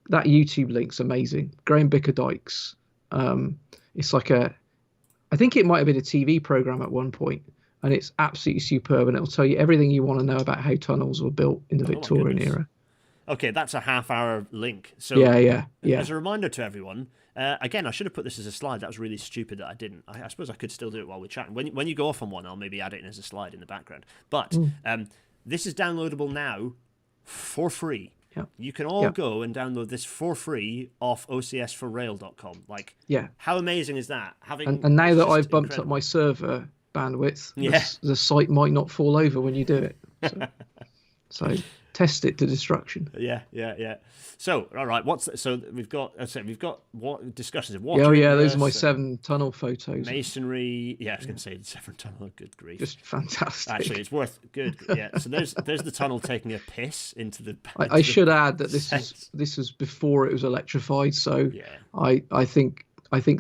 That YouTube link's amazing. Graham Bickerdike's. It's like I think it might have been a TV program at one point, and it's absolutely superb, and it'll tell you everything you want to know about how tunnels were built in the Victorian era. Okay, that's a half-hour link. So yeah. As a reminder to everyone, again, I should have put this as a slide. That was really stupid that I didn't. I suppose I could still do it while we're chatting. When you go off on one, I'll maybe add it in as a slide in the background. But this is downloadable now for free. Yeah. You can all go and download this for free off ocsforrail.com. How amazing is that? And now that I've bumped up my server bandwidth, the site might not fall over when you do it. So test it to destruction. Yeah. So, all right, we've got what discussions of what? Those are my 7 tunnel photos. Masonry. Yeah, I was going to say the 7 tunnel. Good grief. Just fantastic. Actually, it's worth good. Yeah. So there's the tunnel taking a piss into the. I should add that this was before it was electrified. So I think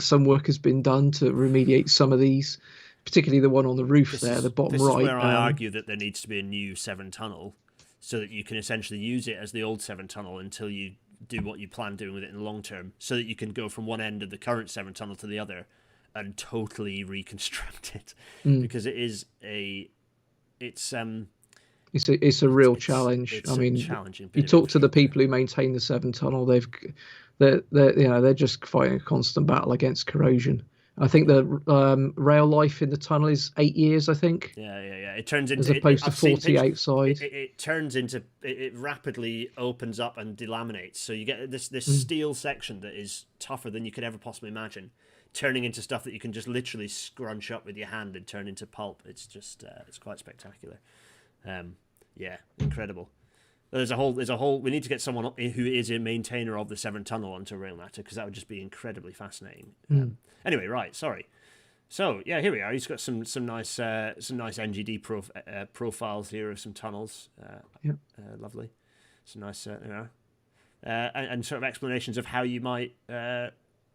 some work has been done to remediate some of these, particularly the one on the roof the bottom right. This is where I argue that there needs to be a new 7 tunnel, so that you can essentially use it as the old 7 tunnel until you do what you plan doing with it in the long term, so that you can go from one end of the current 7 tunnel to the other and totally reconstruct it. Because it's a real challenge. I mean, you talk to the people who maintain the 7 tunnel, they're just fighting a constant battle against corrosion. I think the rail life in the tunnel is 8 years, I think. Yeah. It turns into, as opposed to 40 outside. It turns into, it rapidly opens up and delaminates. So you get this steel section that is tougher than you could ever possibly imagine, turning into stuff that you can just literally scrunch up with your hand and turn into pulp. It's just, it's quite spectacular. Incredible. There's a whole. We need to get someone who is a maintainer of the 7 tunnel onto Railnatter, because that would just be incredibly fascinating. Anyway, right. Sorry. So here we are. He's got some nice NGD profiles here of some tunnels. Lovely. Some nice and sort of explanations of how you might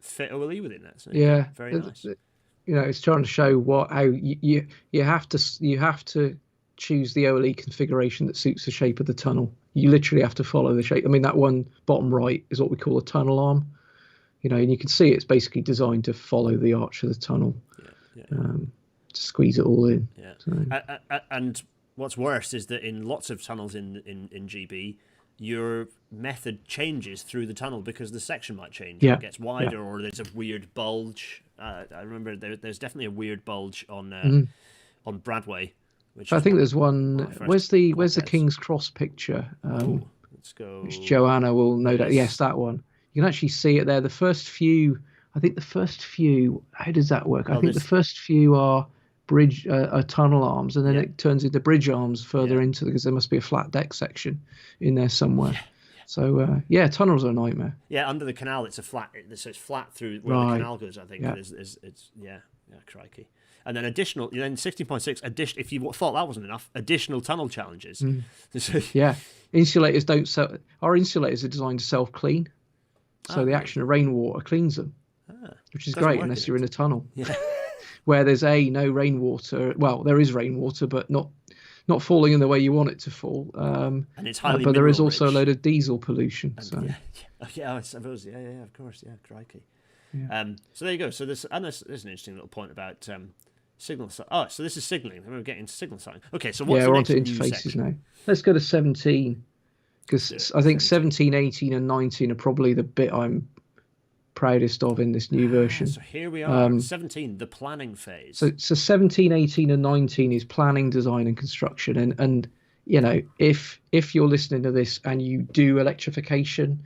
fit OLE within that. So Yeah, very nice. It's trying to show how you have to choose the OLE configuration that suits the shape of the tunnel. You literally have to follow the shape. I mean, that one bottom right is what we call a tunnel arm. And you can see it's basically designed to follow the arch of the tunnel. To squeeze it all in. Yeah. So. And what's worse is that in lots of tunnels in GB, your method changes through the tunnel because the section might change. Yeah. It gets wider, or there's a weird bulge. I remember there's definitely a weird bulge on Bradway. Which I think there's one. Where's the King's Cross picture? Let's go. Which Joanna will know that. Yes, that one. You can actually see it there. The first few. I think the first few. How does that work? I think the first few are tunnel arms, and then it turns into bridge arms further into, because there must be a flat deck section in there somewhere. So tunnels are a nightmare. Yeah, under the canal it's flat. So it's flat through where the canal goes. I think it's crikey. And then 16.6 if you thought that wasn't enough, additional tunnel challenges. Insulators don't sell. Our insulators are designed to self clean, so the action of rainwater cleans them, which is great unless you're in a tunnel. Yeah. Where there's no rainwater. Well, there is rainwater, but not falling in the way you want it to fall. And it's highly but there is also rich. a load of diesel pollution. I suppose. Yeah, of course. Yeah, crikey. Yeah. So there you go. So there's an interesting little point about signal. So this is signaling. We're getting to signal sign. Okay, so what's the we're next onto interfaces now. Let's go to 17, because I think 17, 18, and 19 are probably the bit I'm proudest of in this new version. So here we are, 17, the planning phase. So 17, 18, and 19 is planning, design, and construction. And if you're listening to this and you do electrification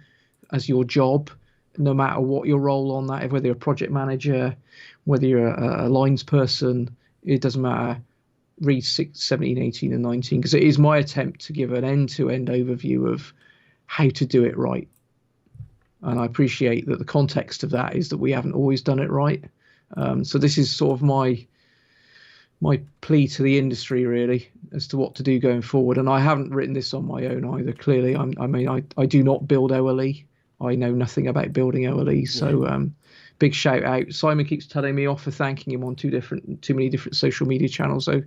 as your job, no matter what your role on that, whether you're a project manager, whether you're a lines person, it doesn't matter. Read 17, 18, and 19, because it is my attempt to give an end-to-end overview of how to do it right. And I appreciate that the context of that is that we haven't always done it right. So this is sort of my plea to the industry, really, as to what to do going forward. And I haven't written this on my own either. Clearly, I do not build OLE. I know nothing about building OLE. So big shout out. Simon keeps telling me off for thanking him on too many different social media channels. So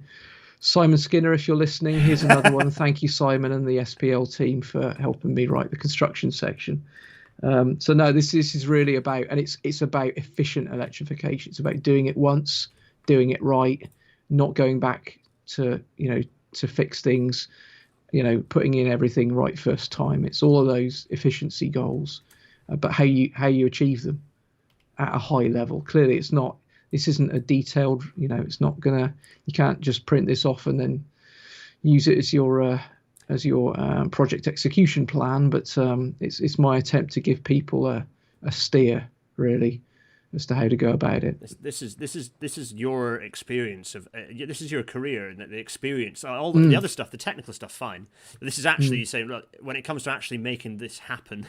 Simon Skinner, if you're listening, here's another one. Thank you, Simon, and the SPL team for helping me write the construction section. So no, this is really about, and it's about efficient electrification. It's about doing it once, doing it right, not going back to fix things, putting in everything right first time. It's all of those efficiency goals, but how you achieve them at a high level. Clearly, this isn't a detailed, it's not gonna, you can't just print this off and then use it as your project execution plan, but it's my attempt to give people a steer, really, as to how to go about it. This is your experience of this is your career, and the experience. All the other stuff, the technical stuff, fine. But this is actually you saying, look, when it comes to actually making this happen,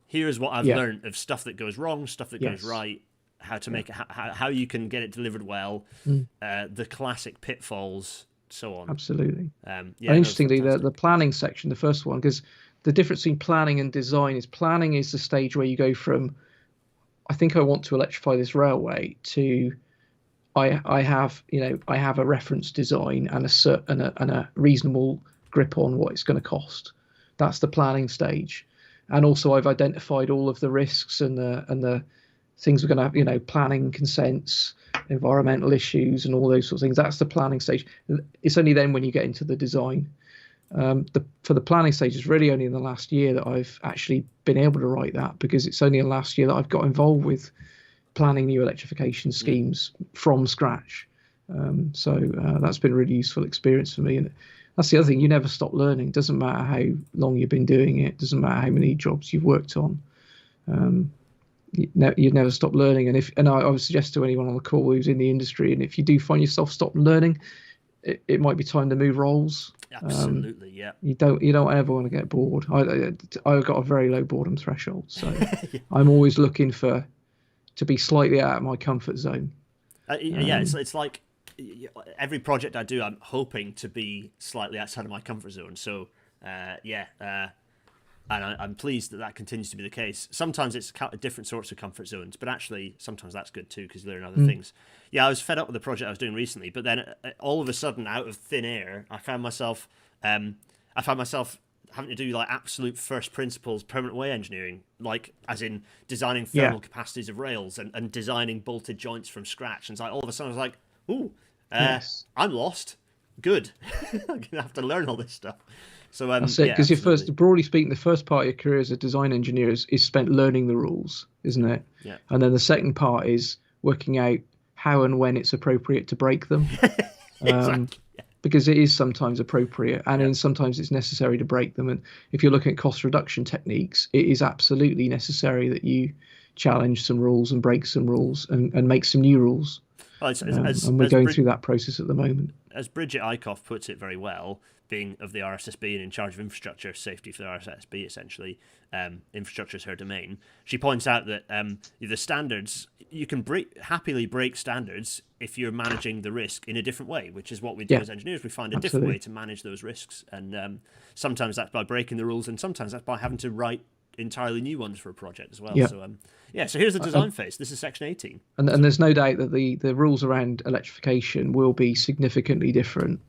here's what I've learned of stuff that goes wrong, stuff that goes right, how to make it, how you can get it delivered well, the classic pitfalls. So on. Absolutely. Interestingly, the planning section, the first one, because the difference between planning and design is planning is the stage where you go from, I think I want to electrify this railway, to I have a reference design and a reasonable grip on what it's going to cost. That's the planning stage, and also I've identified all of the risks and the things we're going to have, planning consents, environmental issues, and all those sorts of things. That's the planning stage. It's only then when you get into the design. For the planning stage, it's really only in the last year that I've actually been able to write that, because it's only in the last year that I've got involved with planning new electrification schemes from scratch. So that's been a really useful experience for me. And that's the other thing, you never stop learning. It doesn't matter how long you've been doing it. It doesn't matter how many jobs you've worked on. You'd never stop learning. And I would suggest to anyone on the call who's in the industry, and if you do find yourself stop learning, it might be time to move roles. Absolutely, yeah. You don't ever want to get bored. I've got a very low boredom threshold, so I'm always looking to be slightly out of my comfort zone. It's like every project I do, I'm hoping to be slightly outside of my comfort zone. So And I'm pleased that continues to be the case. Sometimes it's different sorts of comfort zones, but actually sometimes that's good too because you learn other things. Yeah, I was fed up with the project I was doing recently, but then all of a sudden, out of thin air, I found myself having to do like absolute first principles permanent way engineering, like as in designing thermal capacities of rails and designing bolted joints from scratch. And it's like all of a sudden I was like, ooh, Yes. I'm lost. Good. I'm gonna have to learn all this stuff. So That's it, because broadly speaking, the first part of your career as a design engineer is spent learning the rules, isn't it? Yeah. And then the second part is working out how and when it's appropriate to break them. Exactly. Because it is sometimes appropriate, and then sometimes it's necessary to break them. And if you're looking at cost reduction techniques, it is absolutely necessary that you challenge some rules and break some rules and make some new rules. Well, and we're going through that process at the moment. As Bridget Eickhoff puts it very well, being of the RSSB and in charge of infrastructure safety for the RSSB, essentially, infrastructure is her domain. She points out that the standards, you can happily break standards if you're managing the risk in a different way, which is what we do as engineers. We find a different way to manage those risks. And sometimes that's by breaking the rules, and sometimes that's by having to write entirely new ones for a project as well. Yeah. So so here's the design phase. This is section 18. And there's no doubt that the rules around electrification will be significantly different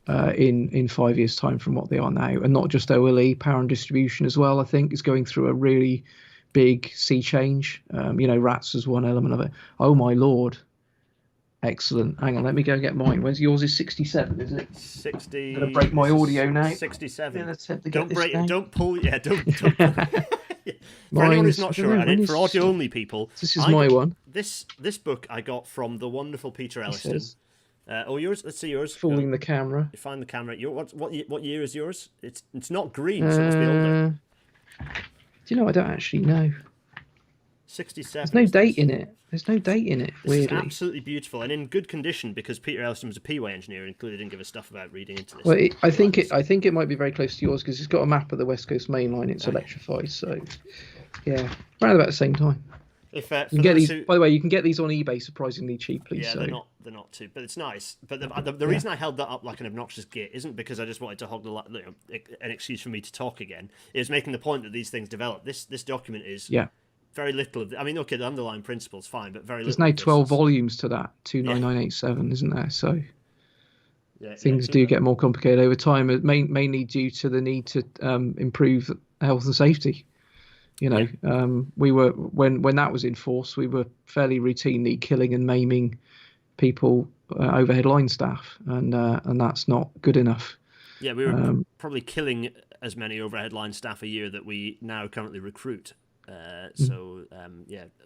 in 5 years' time from what they are now. And not just OLE, power and distribution as well, I think, is going through a really big sea change. RATs is one element of it. Oh, my Lord. Excellent. Hang on, let me go get mine. Where's yours? Is 67, isn't it? 60. I'm going to break my audio now. 67. Yeah, let's have to don't get break. This now. Don't pull. Yeah, don't. For anyone who's not sure, and for audio only people, this is my one. This book I got from the wonderful Peter Elliston. Yours. Let's see yours. Fooling the camera. You find the camera. What year is yours? It's not green, so it must be older. Do you know? I don't actually know. 67. There's no date in it. This weirdly. is absolutely beautiful and in good condition because Peter Elliston was a P-way engineer and clearly didn't give us stuff about reading into this. Well, I think it might be very close to yours because it's got a map of the West Coast Main Line. It's electrified, so yeah, around about the same time. If you can get these, by the way, you can get these on eBay surprisingly cheaply. Yeah, so. they're not too, but it's nice. But the reason I held that up like an obnoxious git isn't because I just wanted to hog an excuse for me to talk again. It was making the point that these things develop. This document is very little of. I mean, okay, the underlying principles fine, but very little. There's now 12 volumes to that 29987, isn't there? So things do get more complicated over time, mainly due to the need to improve health and safety. We were when that was in force, we were fairly routinely killing and maiming people, overhead line staff, and that's not good enough. Yeah, we were probably killing as many overhead line staff a year that we now currently recruit.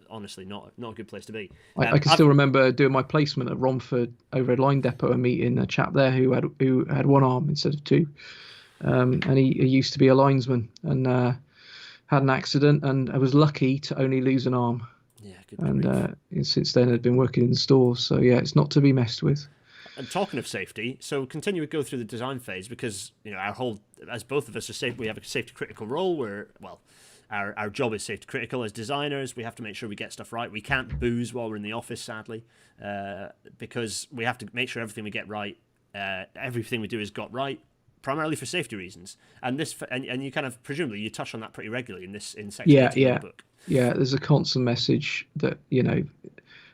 Honestly, not a good place to be. I can still remember doing my placement at Romford overhead line depot and meeting a chap there who had one arm instead of two, and he used to be a linesman and had an accident, and I was lucky to only lose an arm. Yeah, good. And since then I'd been working in the stores, so yeah, it's not to be messed with. And talking of safety, so continue to go through the design phase because our whole, as both of us are safe, we have a safety critical role where our job is safety critical as designers. We have to make sure we get stuff right. We can't booze while we're in the office, sadly, because we have to make sure everything we get right, everything we do is got right, primarily for safety reasons. And you kind of presumably you touch on that pretty regularly in section 18 of the book. Yeah, there's a constant message that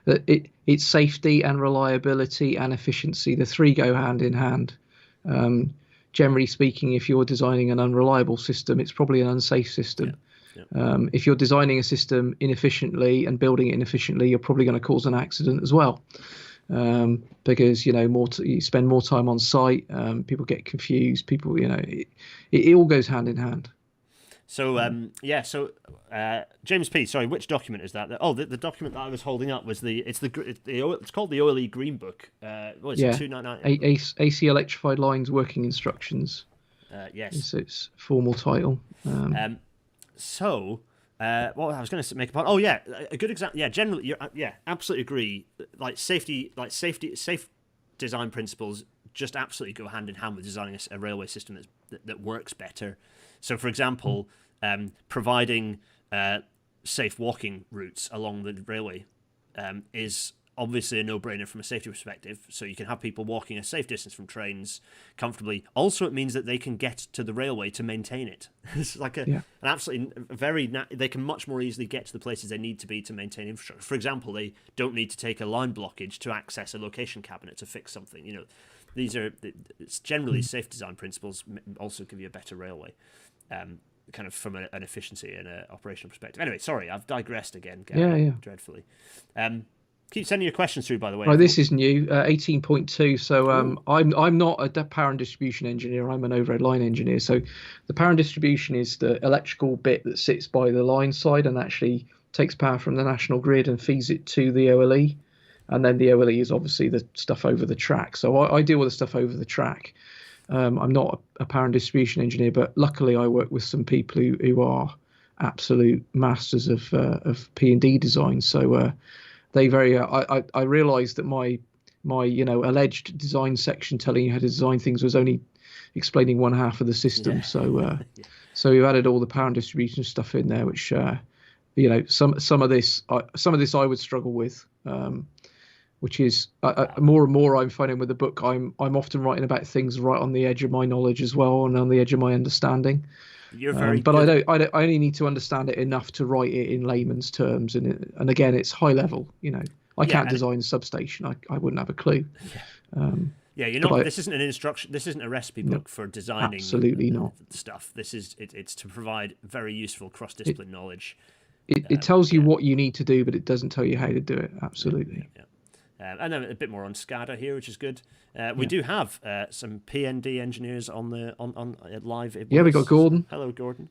that it's safety and reliability and efficiency. The three go hand in hand. Generally speaking, if you're designing an unreliable system, it's probably an unsafe system. Yeah. Yep. If you're designing a system inefficiently and building it inefficiently, you're probably going to cause an accident as well. Because you spend more time on site, people get confused. People, it all goes hand in hand. So James P. Sorry, which document is that? The document that I was holding up was it's called the OLE Green Book. What is it? 299. AC Electrified Lines Working Instructions. Yes, it's formal title. What I was going to make a point. Oh yeah, a good example. Yeah, generally, absolutely agree. Safe design principles just absolutely go hand in hand with designing a railway system that works better. So, for example, providing safe walking routes along the railway is obviously a no-brainer from a safety perspective. So you can have people walking a safe distance from trains comfortably. Also, it means that they can get to the railway to maintain it. It's like an absolutely they can much more easily get to the places they need to be to maintain infrastructure. For example, they don't need to take a line blockage to access a location cabinet to fix something. You know, it's generally safe design principles also give you a better railway. Kind of from an efficiency and an operational perspective. Anyway, sorry, I've digressed again, Garry, dreadfully. Keep sending your questions through, by the way. Oh, this is new, 18.2. So I'm not a power and distribution engineer. I'm an overhead line engineer. So the power and distribution is the electrical bit that sits by the line side and actually takes power from the national grid and feeds it to the OLE. And then the OLE is obviously the stuff over the track. So I deal with the stuff over the track. I'm not a power and distribution engineer, but luckily I work with some people who are absolute masters of P&D design. So they I realised that my alleged design section telling you how to design things was only explaining one half of the system. So we've added all the power and distribution stuff in there, which some of this I would struggle with. Which is more and more I'm finding with the book, I'm often writing about things right on the edge of my knowledge as well and on the edge of my understanding. You're very but good. I only need to understand it enough to write it in layman's terms, and again it's high level. I can't design a substation. I wouldn't have a clue. You're not. This isn't an instruction. This isn't a recipe book for designing. Absolutely not. Stuff. This is it's to provide very useful cross-discipline knowledge. It tells you what you need to do, but it doesn't tell you how to do it. Absolutely. Yeah. And then a bit more on SCADA here, which is good. We do have some P&D engineers on live. We got Gordon. Hello, Gordon.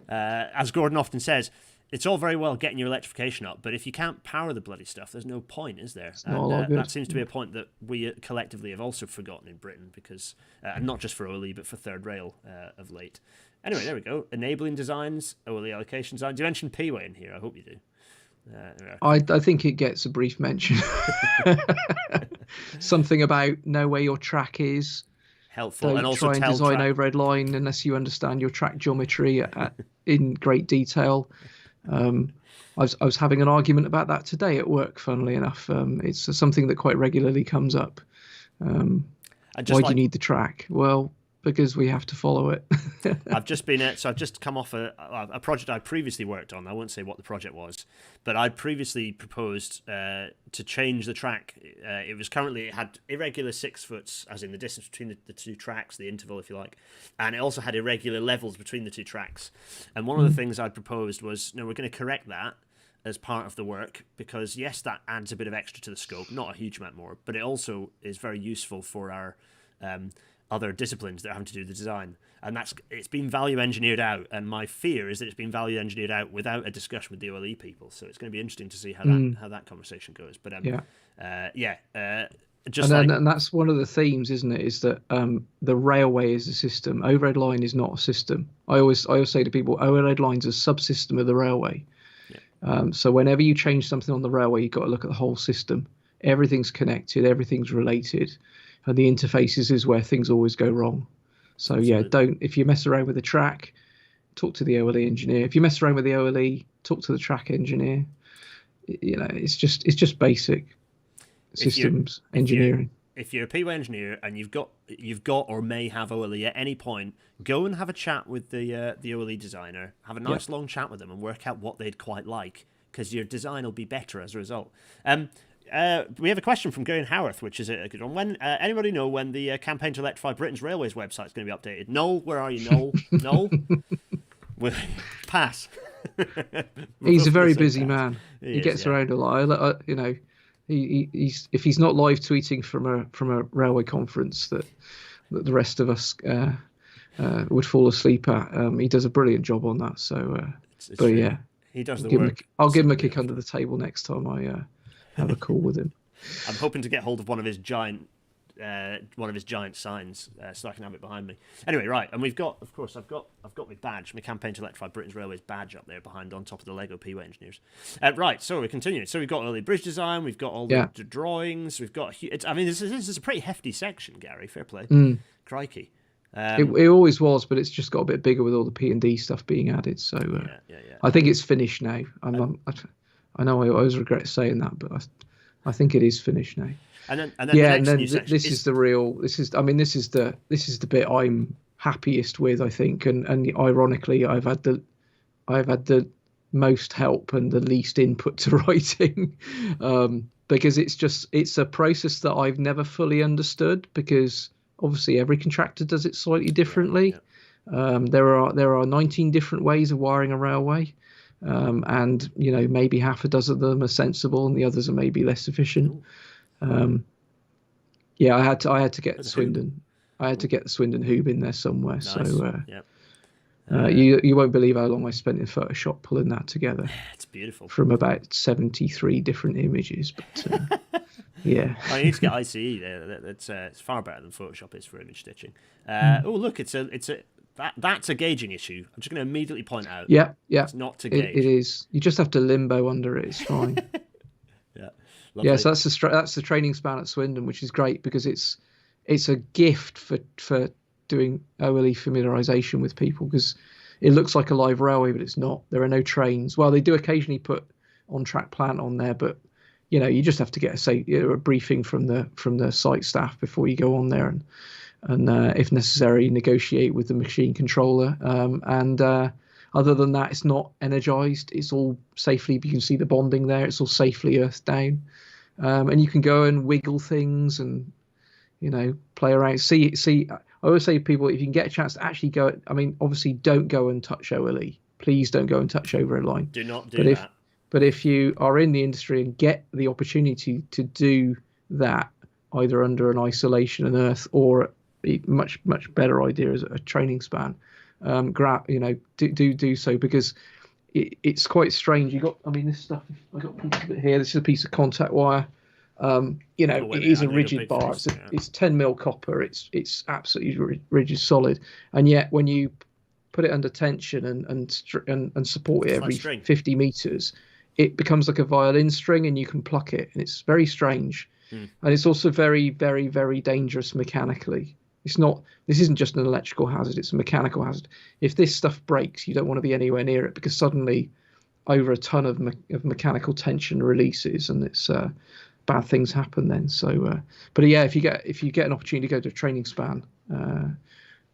As Gordon often says, it's all very well getting your electrification up, but if you can't power the bloody stuff, there's no point, is there? And that seems to be a point that we collectively have also forgotten in Britain, because not just for OLE, but for Third Rail of late. Anyway, there we go. Enabling designs, OLE allocation designs. You mentioned P-Way in here. I hope you do. I think it gets a brief mention. Something about know where your track is. Helpful. Don't and also try and design overhead line unless you understand your track geometry in great detail. I was having an argument about that today at work, funnily enough. It's something that quite regularly comes up. Why do you need the track? Well, because we have to follow it. I've just come off a project I previously worked on. I won't say what the project was, but I previously proposed to change the track. It had irregular 6 foots, as in the distance between the two tracks, the interval, if you like, and it also had irregular levels between the two tracks. And one of the things I proposed was, we're going to correct that as part of the work, because yes, that adds a bit of extra to the scope, not a huge amount more, but it also is very useful for our other disciplines that are having to do the design, and it's been value engineered out, and my fear is that it's been value engineered out without a discussion with the OLE people. So it's going to be interesting to see how that conversation goes. But and that's one of the themes, isn't it? Is that the railway is a system, overhead line is not a system. I always say to people, overhead line's a subsystem of the railway. So whenever you change something on the railway, you've got to look at the whole system. Everything's connected, everything's related. And the interfaces is where things always go wrong. So if you mess around with the track, talk to the OLE engineer. If you mess around with the OLE, talk to the track engineer. It's just basic systems engineering. If you're a P-Way engineer and you've got or may have OLE at any point, go and have a chat with the OLE designer. Have a nice long chat with them and work out what they'd quite like, because your design will be better as a result. We have a question from Garry Keenor, which is a good one. When anybody know when the campaign to electrify Britain's railways website is going to be updated? Noel, where are you, Noel? Noel? Pass. He's a very busy man. He gets around a lot. He's if he's not live tweeting from a railway conference that the rest of us would fall asleep at, he does a brilliant job on that. So, he does the work. I'll give him a kick under the table next time I have a call with him. I'm hoping to get hold of one of his giant signs, so I can have it behind me. Anyway, right, and we've got, of course, I've got my badge, my campaign to electrify Britain's railways badge up there behind, on top of the Lego P-Way engineers. Right, so we're continuing. So we've got early bridge design, we've got all the drawings, we've got. This is a pretty hefty section, Garry. Fair play. Crikey. It always was, but it's just got a bit bigger with all the P&D stuff being added. So I think it's finished now. I know I always regret saying that, but I think it is finished now. And then the Yeah, and next then new section this is the real. This is. I mean, this is the bit I'm happiest with. I think, and ironically, I've had the most help and the least input to writing, because it's a process that I've never fully understood, because obviously every contractor does it slightly differently. Yeah. There are 19 different ways of wiring a railway. And maybe half a dozen of them are sensible and the others are maybe less efficient. Yeah, I had to get Swindon. I had to get the Swindon Hoob in there somewhere. Nice. So you won't believe how long I spent in Photoshop pulling that together. It's beautiful. From about 73 different images, but yeah. I need to get ICE there. It's far better than Photoshop is for image stitching. Oh look, that's a gauging issue. I'm just going to immediately point out. Yeah. It's not to gauge. It is. You just have to limbo under it. It's fine. Yeah. Lovely. Yeah. So that's the training span at Swindon, which is great because it's a gift for doing OLE familiarisation with people, because it looks like a live railway, but it's not. There are no trains. Well, they do occasionally put on-track plant on there, but you just have to get a briefing from the site staff before you go on there, and if necessary, negotiate with the machine controller. Other than that, it's not energised. It's all safely. You can see the bonding there. It's all safely earthed down, and you can go and wiggle things and play around. See. I always say to people, if you can get a chance to actually go. I mean, obviously, don't go and touch OLE. Please don't go and touch overhead line. Do not do that. But if you are in the industry and get the opportunity to do that, either under an isolation and earth or much better idea as a training span, do so, because it's quite strange. This stuff. I got a piece of it here. This is a piece of contact wire. It is a rigid bar. It's 10 mil copper. It's absolutely rigid, solid. And yet, when you put it under tension and support it every 50 meters, it becomes like a violin string, and you can pluck it. And it's very strange, and it's also very, very, very dangerous mechanically. This isn't just an electrical hazard; it's a mechanical hazard. If this stuff breaks, you don't want to be anywhere near it, because suddenly, over a ton of mechanical tension releases, and it's bad things happen then. So, but yeah, if you get an opportunity to go to a training span,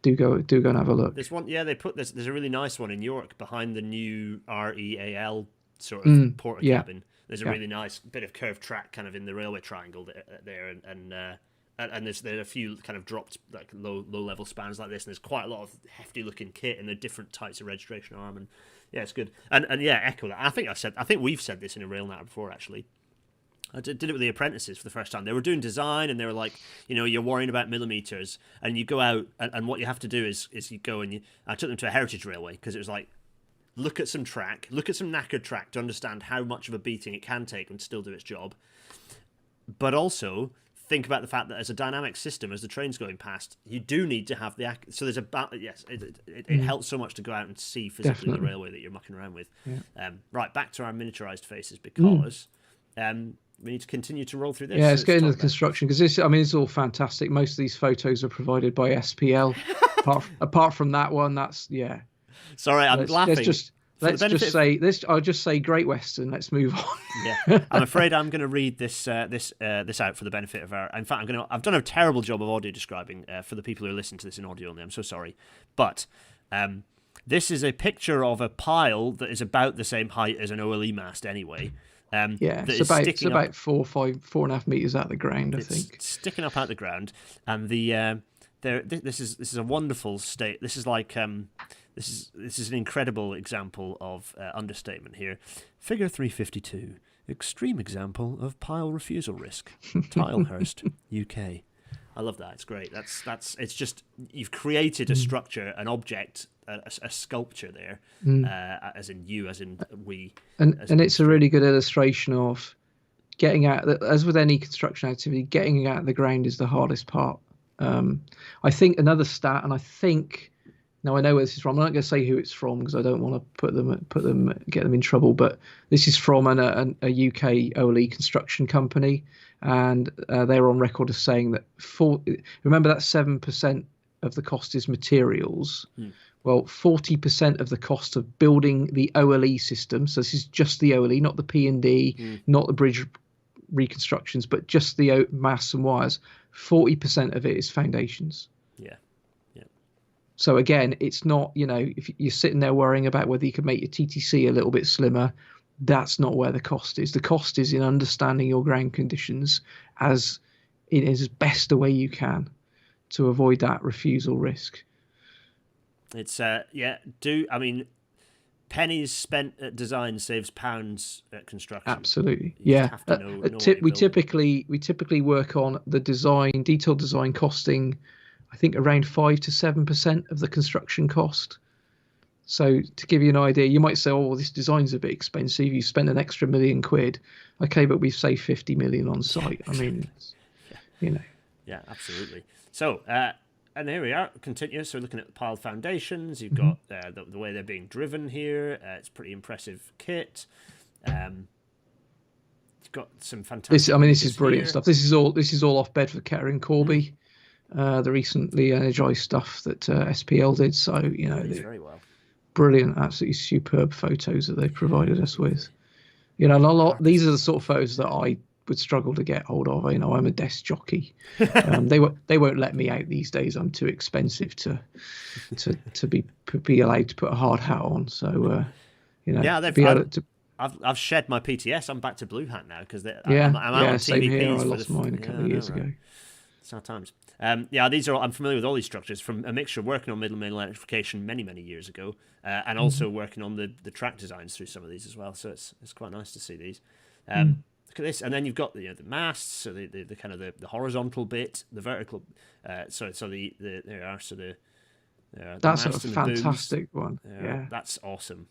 do go and have a look. This one, they put this. There's a really nice one in York behind the new REAL sort of porter cabin. There's a really nice bit of curved track kind of in the railway triangle there, and there's a few kind of dropped like low level spans like this, and there's quite a lot of hefty looking kit and the different types of registration arm, and yeah, it's good. And echo that. I think we've said this in a rail natter before actually. I did it with the apprentices for the first time. They were doing design, and they were like, you're worrying about millimeters, and you go out, and what you have to do is you go and I took them to a heritage railway, because it was like, look at some knackered track to understand how much of a beating it can take and still do its job. But also think about the fact that as a dynamic system, as the train's going past, you do need to have so there's it helps so much to go out and see physically the railway that you're mucking around with. Yeah. Right, back to our miniaturized faces, because we need to continue to roll through this. Yeah, let's get into the construction, because it's all fantastic. Most of these photos are provided by SPL. apart from that one, Sorry, I'm laughing. I'll just say Great Western. Let's move on. Yeah, I'm afraid I'm going to read this out for the benefit of our. In fact, I've done a terrible job of audio describing for the people who listen to this in audio only. I'm so sorry, but this is a picture of a pile that is about the same height as an OLE mast anyway. It's about 4.5 meters out of the ground. I think sticking up out the ground, and this is a wonderful state. This is like this is an incredible example of understatement here. Figure 352, extreme example of pile refusal risk. Tilehurst, UK. I love that. It's great. It's just, you've created a structure, an object, a sculpture there, as in you, as in we. And it's a really good illustration of getting out, as with any construction activity, getting out of the ground is the hardest part. I think another stat, and now I know where this is from. I'm not going to say who it's from, because I don't want to get them in trouble. But this is from a UK OLE construction company, and they're on record as saying that remember that 7% of the cost is materials. Well, 40% of the cost of building the OLE system. So this is just the OLE, not the P&D, not the bridge reconstructions, but just the masts and wires, 40% of it is foundations. Yeah. Yeah. So again, it's not, if you're sitting there worrying about whether you can make your TTC a little bit slimmer, that's not where the cost is. The cost is in understanding your ground conditions as best a way you can to avoid that refusal risk. It's pennies spent at design saves pounds at construction. Absolutely, you yeah. have to know We typically work on the detailed design costing, I think around 5 to 7% of the construction cost. So to give you an idea, you might say, "Oh, well, this design's a bit expensive. You spent an extra £1 million." Okay, but we've saved 50 million on site. Yeah, exactly. I mean, Yeah, absolutely. So. And here we are, continuous. So we're looking at the piled foundations. You've got the way they're being driven here. It's pretty impressive kit. You've got some fantastic. This is brilliant stuff. This is all off Bedford Ketter and Corby, the recently energized stuff that SPL did. So very well. Brilliant, absolutely superb photos that they've provided us with. These are the sort of photos that I would struggle to get hold of. I'm a desk jockey. They won't let me out these days. I'm too expensive to be allowed to put a hard hat on. So I've shed my PTS. I'm back to blue hat now because I'm out on same TVPs. Here. I lost mine a couple of years ago. Sad times. I'm familiar with all these structures from a mixture working on Line Electrification many years ago, and also working on the track designs through some of these as well. So it's quite nice to see these. Look at this, and then you've got the masts, so the kind of the horizontal bit, the vertical. That's a fantastic one. Yeah, that's awesome.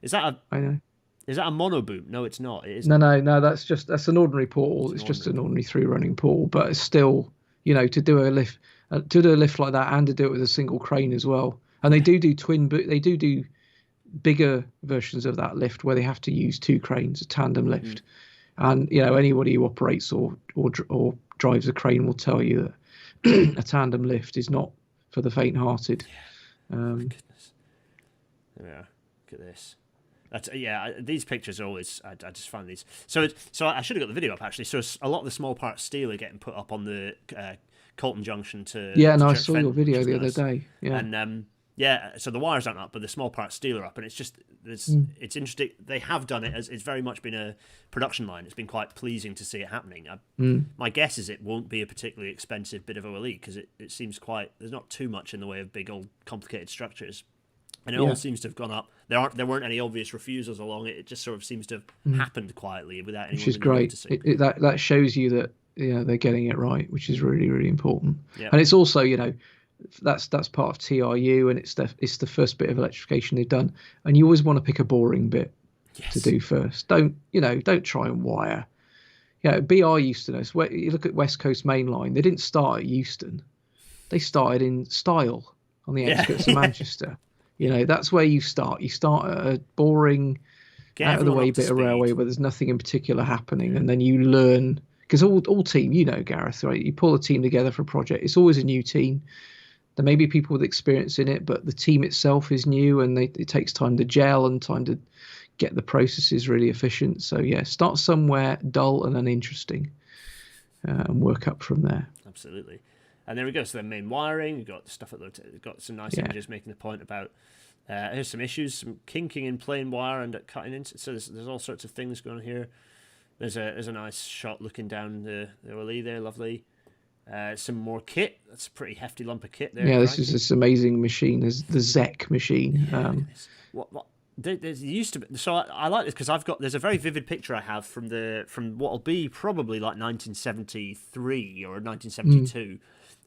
Is that I know. Is that a mono boom? No, it's not. It isn't. No. That's an ordinary portal. It's just an ordinary through running portal, but it's still, to do a lift like that and to do it with a single crane as well. And they do bigger versions of that lift where they have to use two cranes, a tandem lift. And anybody who operates or drives a crane will tell you that a tandem lift is not for the faint-hearted. Goodness. There we are. Look at this. These pictures are always. I just find these. So I should have got the video up actually. So a lot of the small part steel are getting put up on the Colton Junction to. Yeah, to I Church saw Fen, your video the nice. other day. Yeah. And so the wires aren't up, but the small part steel are up, and it's interesting. They have done it as it's very much been a production line. It's been quite pleasing to see it happening. My guess is it won't be a particularly expensive bit of OLE because it seems there's not too much in the way of big old complicated structures, and it all seems to have gone up. There weren't any obvious refusals along it. It just sort of seems to have happened quietly without anyone. Which is great. That shows you that they're getting it right, which is really, really important. Yeah. And it's also that's part of TRU, and it's the first bit of electrification they've done, and you always want to pick a boring bit to do first. Don't try and wire. BR used to know. So you look at West Coast Main Line, they didn't start at Euston, they started in Style on the outskirts of Manchester. That's where you start. You start at a boring, out of the way bit of railway where there's nothing in particular happening, and then you learn. Because all team, Gareth, right? You pull a team together for a project. It's always a new team. There may be people with experience in it, but the team itself is new, and it takes time to gel and time to get the processes really efficient. So start somewhere dull and uninteresting, and work up from there. Absolutely. And there we go. So the main wiring, we've got stuff we've got some nice images making the point about. Here's some issues, some kinking in plain wire and cutting into. So there's all sorts of things going on here. There's a nice shot looking down the OLE there, lovely. Some more kit. That's a pretty hefty lump of kit there. Yeah, this is this amazing machine. There's the ZEC machine. There used to be. So I like this because there's a very vivid picture I have from what'll be probably like 1973 or 1972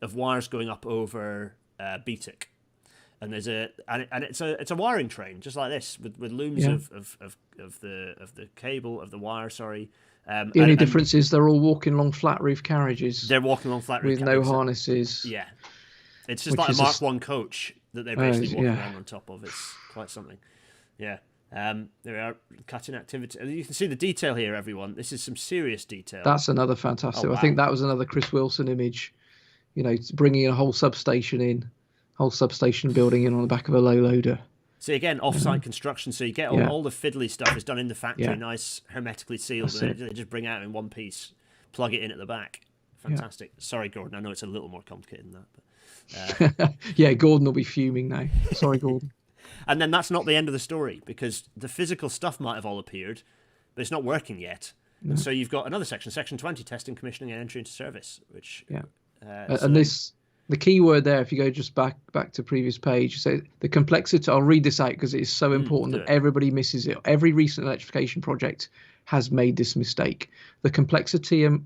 of wires going up over BTIC. And it's a wiring train just like this with looms of the cable of the wire. Sorry. The only difference is they're all walking along flat roof carriages. They're walking along flat roof with no harnesses. Yeah, it's just like a Mark I coach that they're basically walking around on top of. It's quite something. Yeah. There we are, cutting activity. You can see the detail here, everyone. This is some serious detail. That's another fantastic. I think that was another Chris Wilson image. Bringing a whole substation building in on the back of a low loader. So again, off-site construction, so you get all the fiddly stuff is done in the factory, nice hermetically sealed, and then they just bring it out in one piece, plug it in at the back. Fantastic. Sorry, Gordon, I know it's a little more complicated than that. But, yeah, Gordon will be fuming now. Sorry, Gordon. And then that's not the end of the story, because the physical stuff might have all appeared, but it's not working yet. No. And so you've got another section 20, testing, commissioning, and entry into service, which... and the key word there, if you go just back to previous page, so the complexity, I'll read this out because it is so important that everybody misses it. Every recent electrification project has made this mistake. The complexity and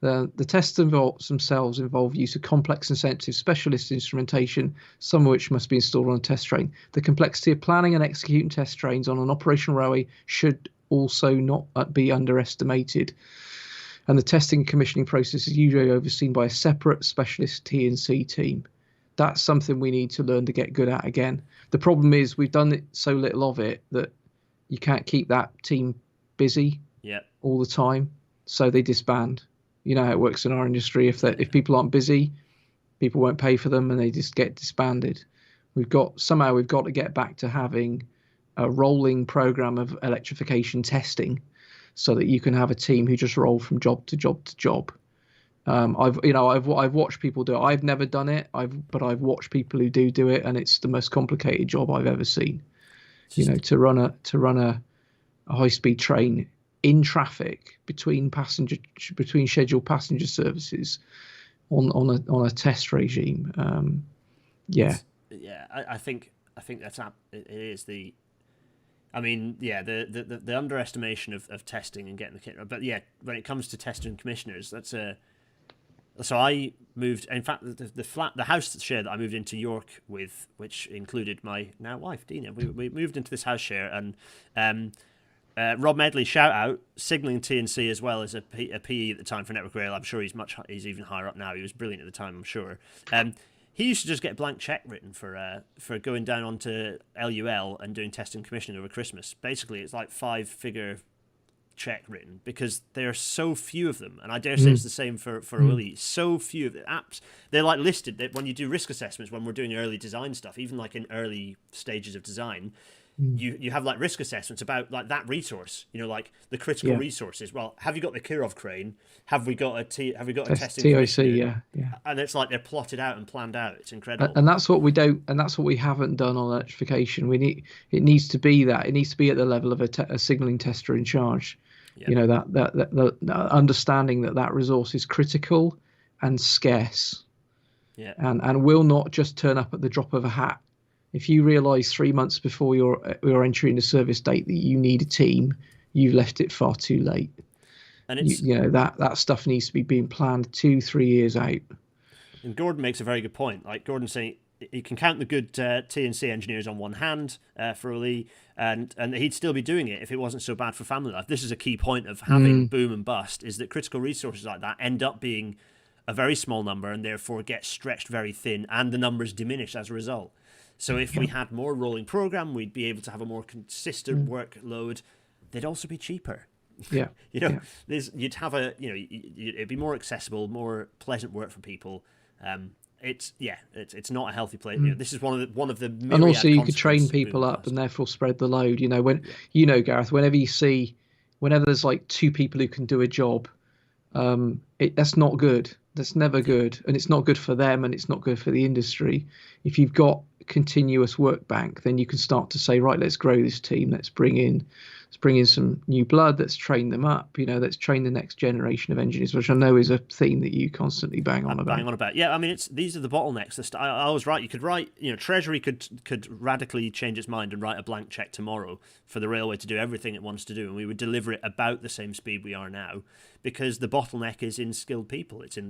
the tests themselves involve use of complex and sensitive specialist instrumentation, some of which must be installed on a test train. The complexity of planning and executing test trains on an operational railway should also not be underestimated. And the testing and commissioning process is usually overseen by a separate specialist T&C team. That's something we need to learn to get good at again. The problem is we've done it so little of it that you can't keep that team busy all the time, so they disband. You know how it works in our industry. If people aren't busy, people won't pay for them, and they just get disbanded. We've got to get back to having a rolling program of electrification testing, so that you can have a team who just roll from job to job to job. I've watched people do it. I've never done it. But I've watched people who do it, and it's the most complicated job I've ever seen. To run a high speed train in traffic between scheduled passenger services on a test regime. I think that's it is the. I mean, the underestimation of testing and getting the kit. But when it comes to testers and commissioners, so I moved. In fact, the house share that I moved into York with, which included my now wife Dina, we moved into this house share, and Rob Medley, shout out, signalling T&C as well as a PE at the time for Network Rail. I'm sure he's even higher up now. He was brilliant at the time, I'm sure. He used to just get a blank check written for going down onto LUL and doing testing and commissioning over Christmas. Basically, it's like 5-figure check written because there are so few of them, and I dare say it's the same for OLE. So few of the apps. They're like listed that when you do risk assessments, when we're doing early design stuff, even like in early stages of design, you have like risk assessments about like that resource, like the critical resources. Well, have you got the Kirov crane? Have we got a testing TOC? Yeah. And it's like they're plotted out and planned out. It's incredible. And that's what we don't, and that's what we haven't done on electrification. It needs to be that. It needs to be at the level of a signalling tester in charge. Yeah. That understanding that resource is critical and scarce. Yeah. And will not just turn up at the drop of a hat. If you realise 3 months before your entry into service date that you need a team, you've left it far too late. And it's that stuff needs to be being planned 2-3 years out. And Gordon makes a very good point. Like Gordon's saying, you can count the good T&C engineers on one hand for OLE, and he'd still be doing it if it wasn't so bad for family life. This is a key point of having boom and bust, is that critical resources like that end up being a very small number and therefore get stretched very thin, and the numbers diminish as a result. So if we had more rolling program, we'd be able to have a more consistent workload. They'd also be cheaper. Yeah. You'd have it'd be more accessible, more pleasant work for people. It's not a healthy place. This is one of the and also you could train people up and therefore spread the load. Gareth, whenever there's like 2 people who can do a job, that's not good. That's never good, and it's not good for them, and it's not good for the industry. If you've got a continuous work bank, then you can start to say, right, let's grow this team. Let's bring in some new blood. Let's train them up. Let's train the next generation of engineers, which I know is a theme that you constantly bang on about. Yeah, I mean, these are the bottlenecks. I was right. You could write. Treasury could radically change its mind and write a blank check tomorrow for the railway to do everything it wants to do, and we would deliver it about the same speed we are now, because the bottleneck is in skilled people. It's in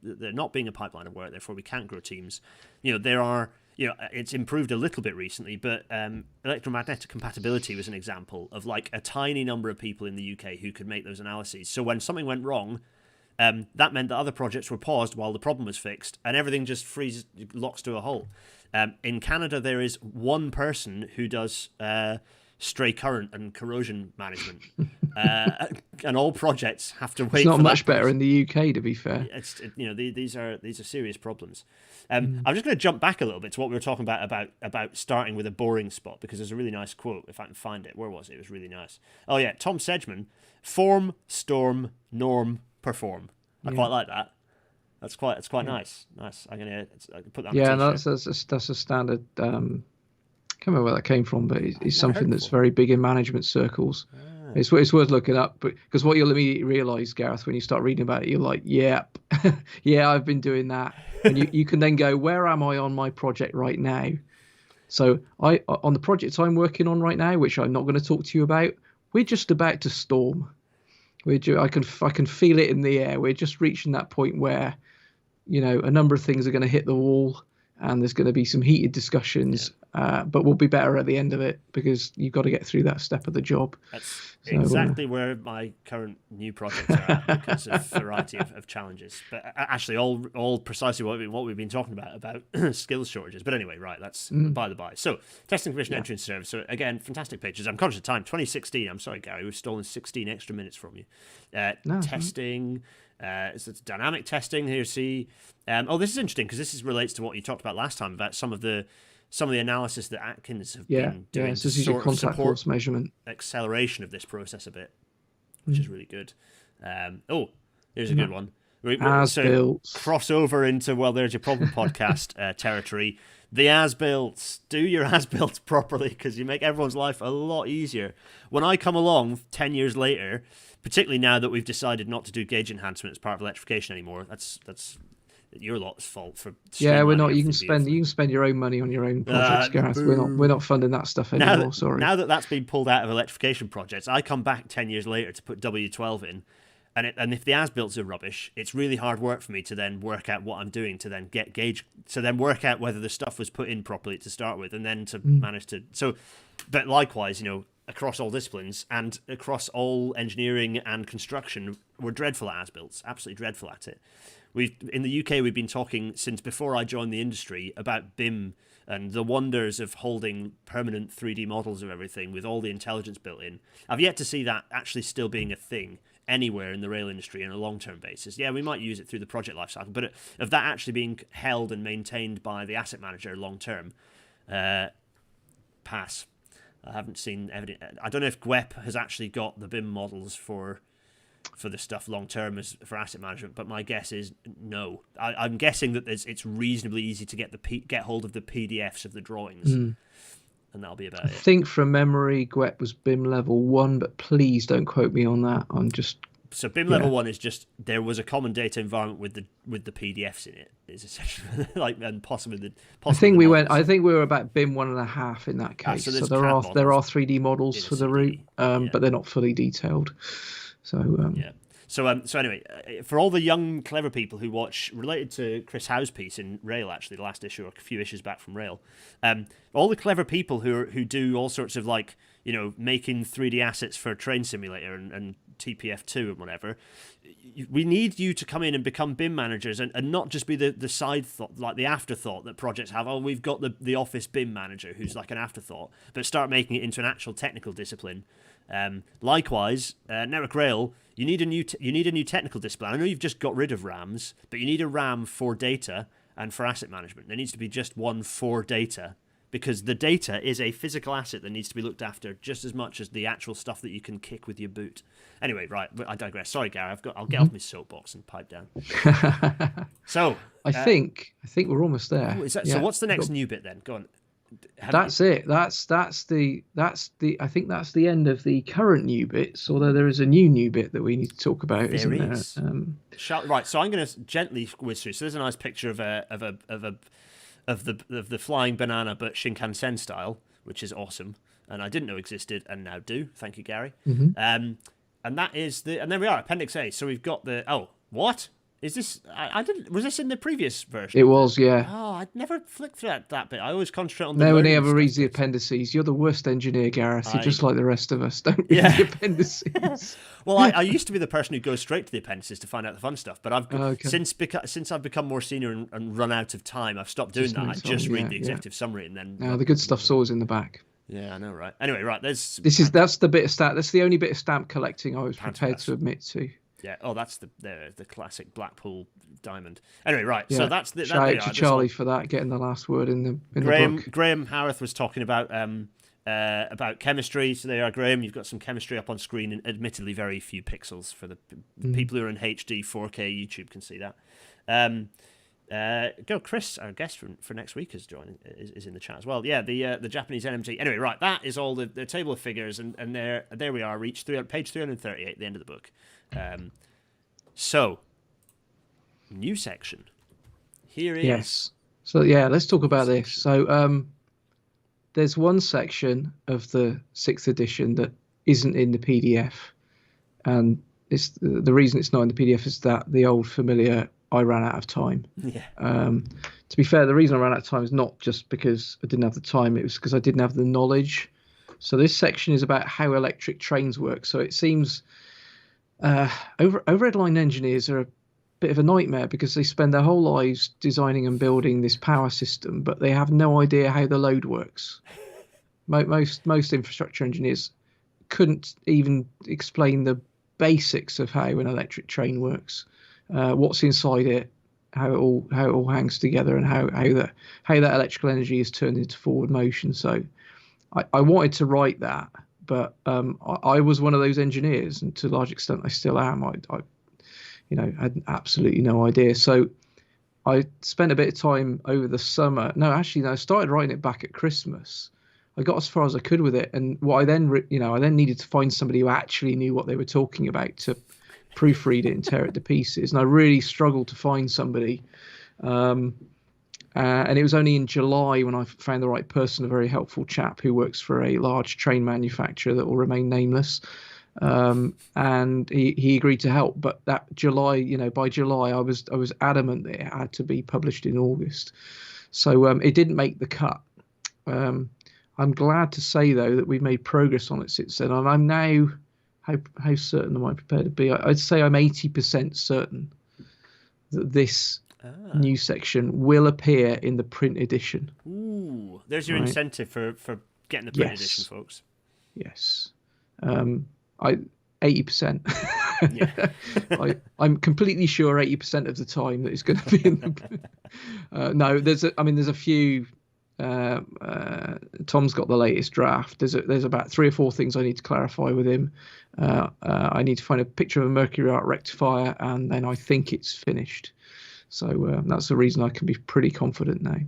there not being a pipeline of work. Therefore, we can't grow teams. There are. It's improved a little bit recently, but electromagnetic compatibility was an example of like a tiny number of people in the UK who could make those analyses. So when something went wrong, that meant that other projects were paused while the problem was fixed, and everything just locks to a halt. In Canada, there is one person who does stray current and corrosion management. And all projects have to wait. It's not for much that better in the UK, to be fair. These are serious problems. I'm just going to jump back a little bit to what we were talking about starting with a boring spot, because there's a really nice quote, if I can find it. Where was it? It was really nice. Oh yeah, Tom Sedgman: form, storm, norm, perform. I quite like that. That's quite nice. Nice. I'm gonna put that on a t-shirt. That's a standard. I can't remember where that came from, but it's something that's very big in management circles. It's worth looking up, because what you'll immediately realise, Gareth, when you start reading about it, you're like, yep, yeah, I've been doing that, and you can then go, where am I on my project right now? So on the projects I'm working on right now, which I'm not going to talk to you about, we're just about to storm. I can feel it in the air. We're just reaching that point where, a number of things are going to hit the wall, and there's going to be some heated discussions. But we'll be better at the end of it, because you've got to get through that step of the job. That's exactly where my current new projects are at, because of variety of challenges. But actually, all precisely what we've been talking about skills shortages. But anyway, right, that's by the by. So, testing, commission, entry, and service. So again, fantastic pictures. I'm conscious of time. 2016. I'm sorry, Gary, we've stolen 16 extra minutes from you. Testing. It's dynamic testing. Here, see. This is interesting, because this relates to what you talked about last time about some of the analysis that Atkins have been doing to sort of contact force measurement, acceleration of this process a bit, which is really good. Here's a good one. As-built. Cross over into, there's your problem podcast territory. The as-built. Do your as-built properly, because you make everyone's life a lot easier. When I come along 10 years later, particularly now that we've decided not to do gauge enhancement as part of electrification anymore, that's your lot's fault for. We're not. You can spend your own money on your own projects, Gareth. We're not funding that stuff anymore. Sorry. Now that's been pulled out of electrification projects, I come back 10 years later to put W12 in, and if the as-builts are rubbish, it's really hard work for me to then work out what I'm doing to then get gauge, to then work out whether the stuff was put in properly to start with, and then to manage to. So, but likewise, across all disciplines and across all engineering and construction, we're dreadful at as-builts, absolutely dreadful at it. In the UK, we've been talking since before I joined the industry about BIM and the wonders of holding permanent 3D models of everything with all the intelligence built in. I've yet to see that actually still being a thing anywhere in the rail industry on a long-term basis. Yeah, we might use it through the project lifecycle, but of that actually being held and maintained by the asset manager long-term, pass. I haven't seen evidence. I don't know if GWEP has actually got the BIM models for the stuff long term as for asset management, but my guess is no. I'm guessing that it's reasonably easy to get hold of the PDFs of the drawings, and that'll be about it. I think from memory, GWEP was BIM level 1, but please don't quote me on that. So BIM level 1 is just there was a common data environment with the PDFs in it. Is essentially and possibly the. I think we were about BIM 1.5 in that case. So there are 3D models for the route, but they're not fully detailed. So So anyway, for all the young clever people who watch, related to Chris Howe's piece in Rail, actually the last issue or a few issues back from Rail, all the clever people who do all sorts of making 3D assets for Train Simulator and TPF2 and whatever, we need you to come in and become BIM managers and not just be the side thought, like the afterthought that projects have. Oh, we've got the office BIM manager who's like an afterthought, but start making it into an actual technical discipline. Likewise, Network Rail, you need a new technical discipline. I know you've just got rid of RAMs, but you need a RAM for data and for asset management. There needs to be just one for data, because the data is a physical asset that needs to be looked after just as much as the actual stuff that you can kick with your boot. Anyway, right, I digress. Sorry, Gary, I'll get off my soapbox and pipe down. So I think we're almost there. So what's the next new bit then? Go on. That's it. That's the. I think that's the end of the current new bits. Although there is a new bit that we need to talk about, isn't there? Right. So I'm going to gently whiz through. So there's a nice picture of the flying banana, but Shinkansen style, which is awesome, and I didn't know existed, and now do. Thank you, Gary. And that is and there we are, Appendix A. So we've got what? Is this? I didn't. Was this in the previous version? It was, yeah. Oh, I'd never flicked through that bit. I always concentrate on the. No, when you ever read the appendices, you're the worst engineer, Gareth. You're just like the rest of us. Don't read the appendices. Well, I used to be the person who goes straight to the appendices to find out the fun stuff, but since I've become more senior and run out of time, I've stopped doing that. I just read the executive summary and then. No, the good stuff's always in the back. Yeah, I know, right? Anyway, right. That's the bit of stamp. That's the only bit of stamp collecting I was prepared Pantographs. to admit to. Yeah. Oh, that's the classic Blackpool diamond. Anyway, right. So Yeah. that's the Shout there out you to are. That's Charlie all. for that, getting the last word in the Graham book. Graham Harith was talking about chemistry. So there you are, Graham. You've got some chemistry up on screen, and admittedly very few pixels for the people who are in HD 4K YouTube can see that. Chris, our guest for next week, is in the chat as well. Yeah, the Japanese NMG. Anyway, right, that is all the table of figures, and there we are, reached page 338, the end of the book. So, new section. Here is. Yes. So yeah, let's talk about this. So there's one section of the 6th edition that isn't in the PDF, and it's the reason it's not in the PDF is that the old familiar I ran out of time. Yeah. To be fair, the reason I ran out of time is not just because I didn't have the time, it was because I didn't have the knowledge. So this section is about how electric trains work. So it seems overhead line engineers are a bit of a nightmare because they spend their whole lives designing and building this power system, but they have no idea how the load works. Most infrastructure engineers couldn't even explain the basics of how an electric train works. What's inside it, how it all hangs together, and how that electrical energy is turned into forward motion. So I wanted to write that, but I was one of those engineers, and to a large extent I still am. I had absolutely no idea. So I spent a bit of time over the summer. No, actually, I started writing it back at Christmas. I got as far as I could with it, and what I then needed to find somebody who actually knew what they were talking about to proofread it and tear it to pieces, and I really struggled to find somebody, and it was only in July when I found the right person, a very helpful chap who works for a large train manufacturer that will remain nameless, and he agreed to help. But that July, by July I was adamant that it had to be published in August, so it didn't make the cut. I'm glad to say though that we've made progress on it since then, and I'm now, how certain am I prepared to be? I'd say I'm 80% certain that this new section will appear in the print edition. Ooh, there's your incentive for getting the print edition, folks. Yes. 80%. Yeah. I'm completely sure 80% of the time that it's going to be in the. No, there's a few. Tom's got the latest draft. There's about 3 or 4 things I need to clarify with him. I need to find a picture of a Mercury arc rectifier, and then I think it's finished. So that's the reason I can be pretty confident now.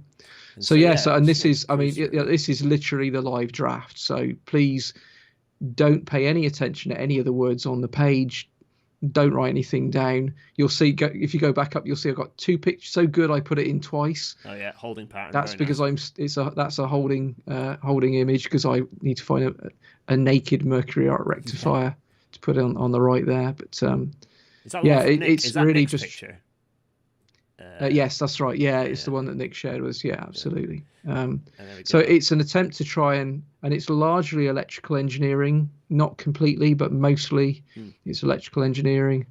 So this is, this is literally the live draft. So please don't pay any attention to any of the words on the page. Don't write anything down. You'll see, if you go back up, you'll see I've got 2 pictures. So good, I put it in twice. Oh yeah, holding pattern. That's because that's a holding image, because I need to find a naked Mercury arc rectifier to put on the right there. But it's really Nick's just picture? yes, that's right. Yeah, it's the one that Nick shared with us. Yeah, absolutely. So it's an attempt to try and it's largely electrical engineering, not completely, but mostly it's electrical engineering.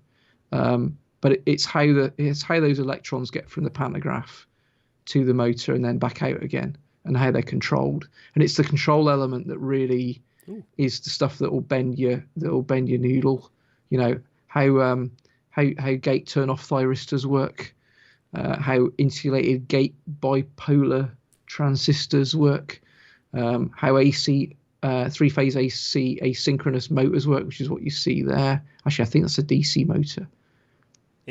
But it's how those electrons get from the pantograph to the motor and then back out again, and how they're controlled. And it's the control element that really is the stuff that will bend your noodle. How gate turn off thyristors work. How insulated gate bipolar transistors work, how AC, 3-phase AC asynchronous motors work, which is what you see there. Actually, I think that's a DC motor.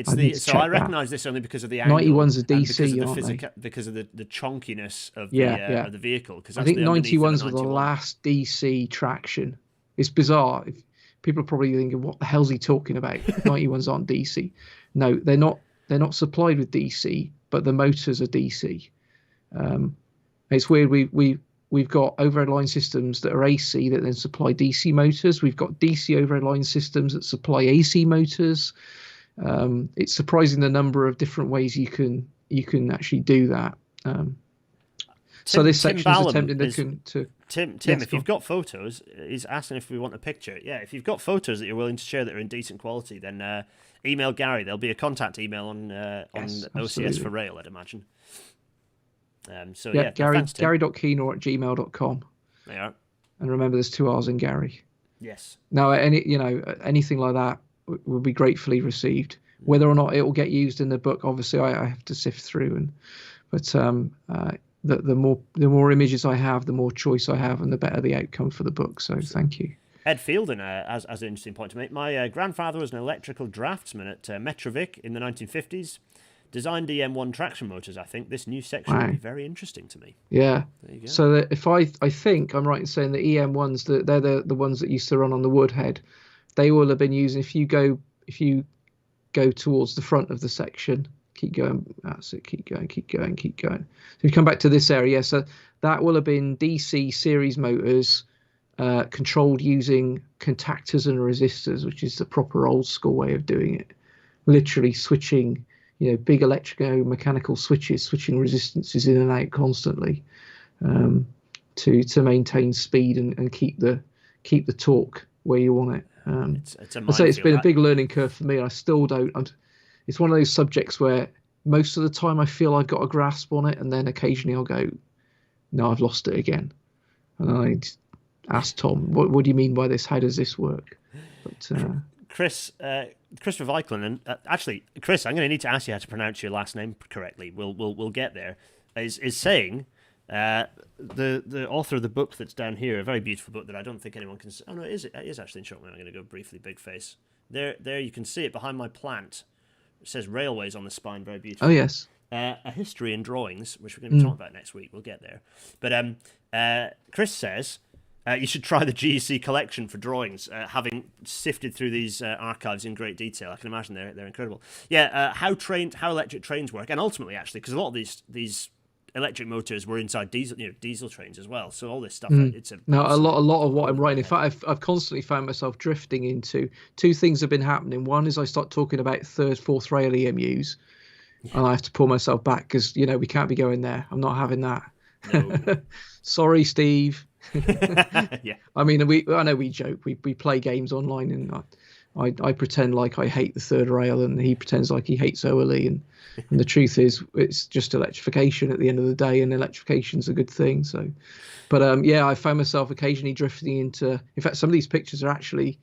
I recognise this only because of the angle. 91's a DC, aren't they? Because of the chonkiness of the vehicle. Because I think 91's were the last DC traction. It's bizarre. People are probably thinking, what the hell's he talking about? 91s aren't DC. No, they're not. They're not supplied with DC, but the motors are DC. It's weird. We've got overhead line systems that are AC that then supply DC motors. We've got DC overhead line systems that supply AC motors. It's surprising the number of different ways you can actually do that. So this section is attempting to. Tim, yes, if you've got photos, he's asking if we want a picture. Yeah, if you've got photos that you're willing to share that are in decent quality, then email Garry. There'll be a contact email on OCS for Rail, I'd imagine. Gary.Keenor@gmail.com. There you are. And remember, there's 2 R's in Garry. Yes. Now, anything like that will be gratefully received. Whether or not it will get used in the book, obviously, I have to sift through. But the more images I have, the more choice I have, and the better the outcome for the book. So thank you. Ed Fielding, as an interesting point to make, my grandfather was an electrical draftsman at Metrovic in the 1950s. Designed EM1 traction motors. I think this new section will be very interesting to me. Yeah. There you go. So that if I think I'm right in saying the EM ones, they're the ones that used to run on the woodhead. They will have been using, if you go towards the front of the section, keep going. That's it. Keep going. So if you come back to this area, so that will have been DC series motors, controlled using contactors and resistors, which is the proper old school way of doing it. Literally switching, big electromechanical switches, switching resistances in and out constantly, to maintain speed and keep the torque where you want it. I'd say it's been a big learning curve for me. I still don't. It's one of those subjects where most of the time I feel I've got a grasp on it, and then occasionally I'll go, no, I've lost it again. And I ask Tom, what do you mean by this? How does this work? But Chris Vervikelen, and actually, Chris, I'm going to need to ask you how to pronounce your last name correctly. We'll get there. Is saying the author of the book that's down here, a very beautiful book that I don't think anyone can see. Oh no, it is actually in short. I'm going to go briefly. Big face. There you can see it behind my plant. It says railways on the spine. Very beautiful. Oh yes. A history in drawings, which we're going to be talking about next week. We'll get there. But Chris says. You should try the GEC collection for drawings, having sifted through these archives in great detail. I can imagine they're incredible. Yeah, how electric trains work, and ultimately, actually, because a lot of these electric motors were inside diesel trains as well. So all this stuff, it's a lot of what I'm writing. In fact, I've constantly found myself drifting into two things have been happening. One is I start talking about third, fourth rail EMUs, and I have to pull myself back because we can't be going there. I'm not having that. No. Sorry, Steve. Yeah. I mean, I know we joke. We play games online, and I pretend like I hate the third rail, and he pretends like he hates OLE. And the truth is, it's just electrification at the end of the day, and electrification's a good thing. So, but I found myself occasionally drifting into. In fact, some of these pictures are actually.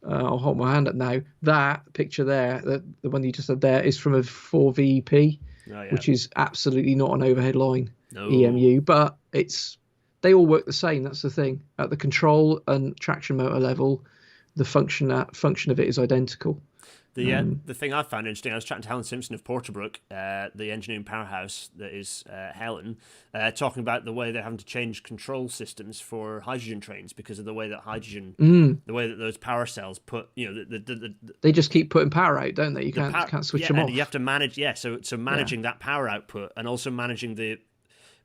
I'll hold my hand up now. That picture there, the one you just had there, is from a 4VEP, which is absolutely not an overhead line EMU, but they all work the same. That's the thing. At the control and traction motor level, the function of it is identical. The thing I found interesting, I was chatting to Helen Simpson of Porterbrook, the engineering powerhouse that is Helen, talking about the way they're having to change control systems for hydrogen trains because of the way that the way that those power cells put, they just keep putting power out, don't they? You can't switch them off. And you have to manage, so managing that power output and also managing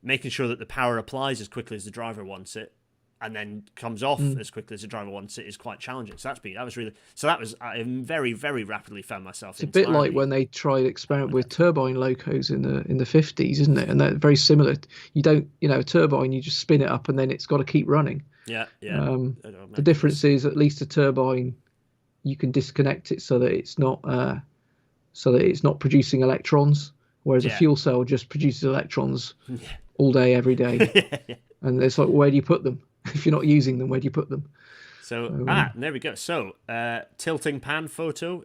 making sure that the power applies as quickly as the driver wants it, and then comes off as quickly as the driver wants it is quite challenging. So I very, very rapidly found myself. It's a bit like when they tried experiment with turbine locos in the 50s, isn't it? And they're very similar. You don't, a turbine, you just spin it up and then it's got to keep running. Yeah. The difference is at least a turbine, you can disconnect it so that it's not producing electrons, whereas a fuel cell just produces electrons all day, every day. And it's like, where do you put them? If you're not using them, where do you put them? So, there we go. So, tilting pan photo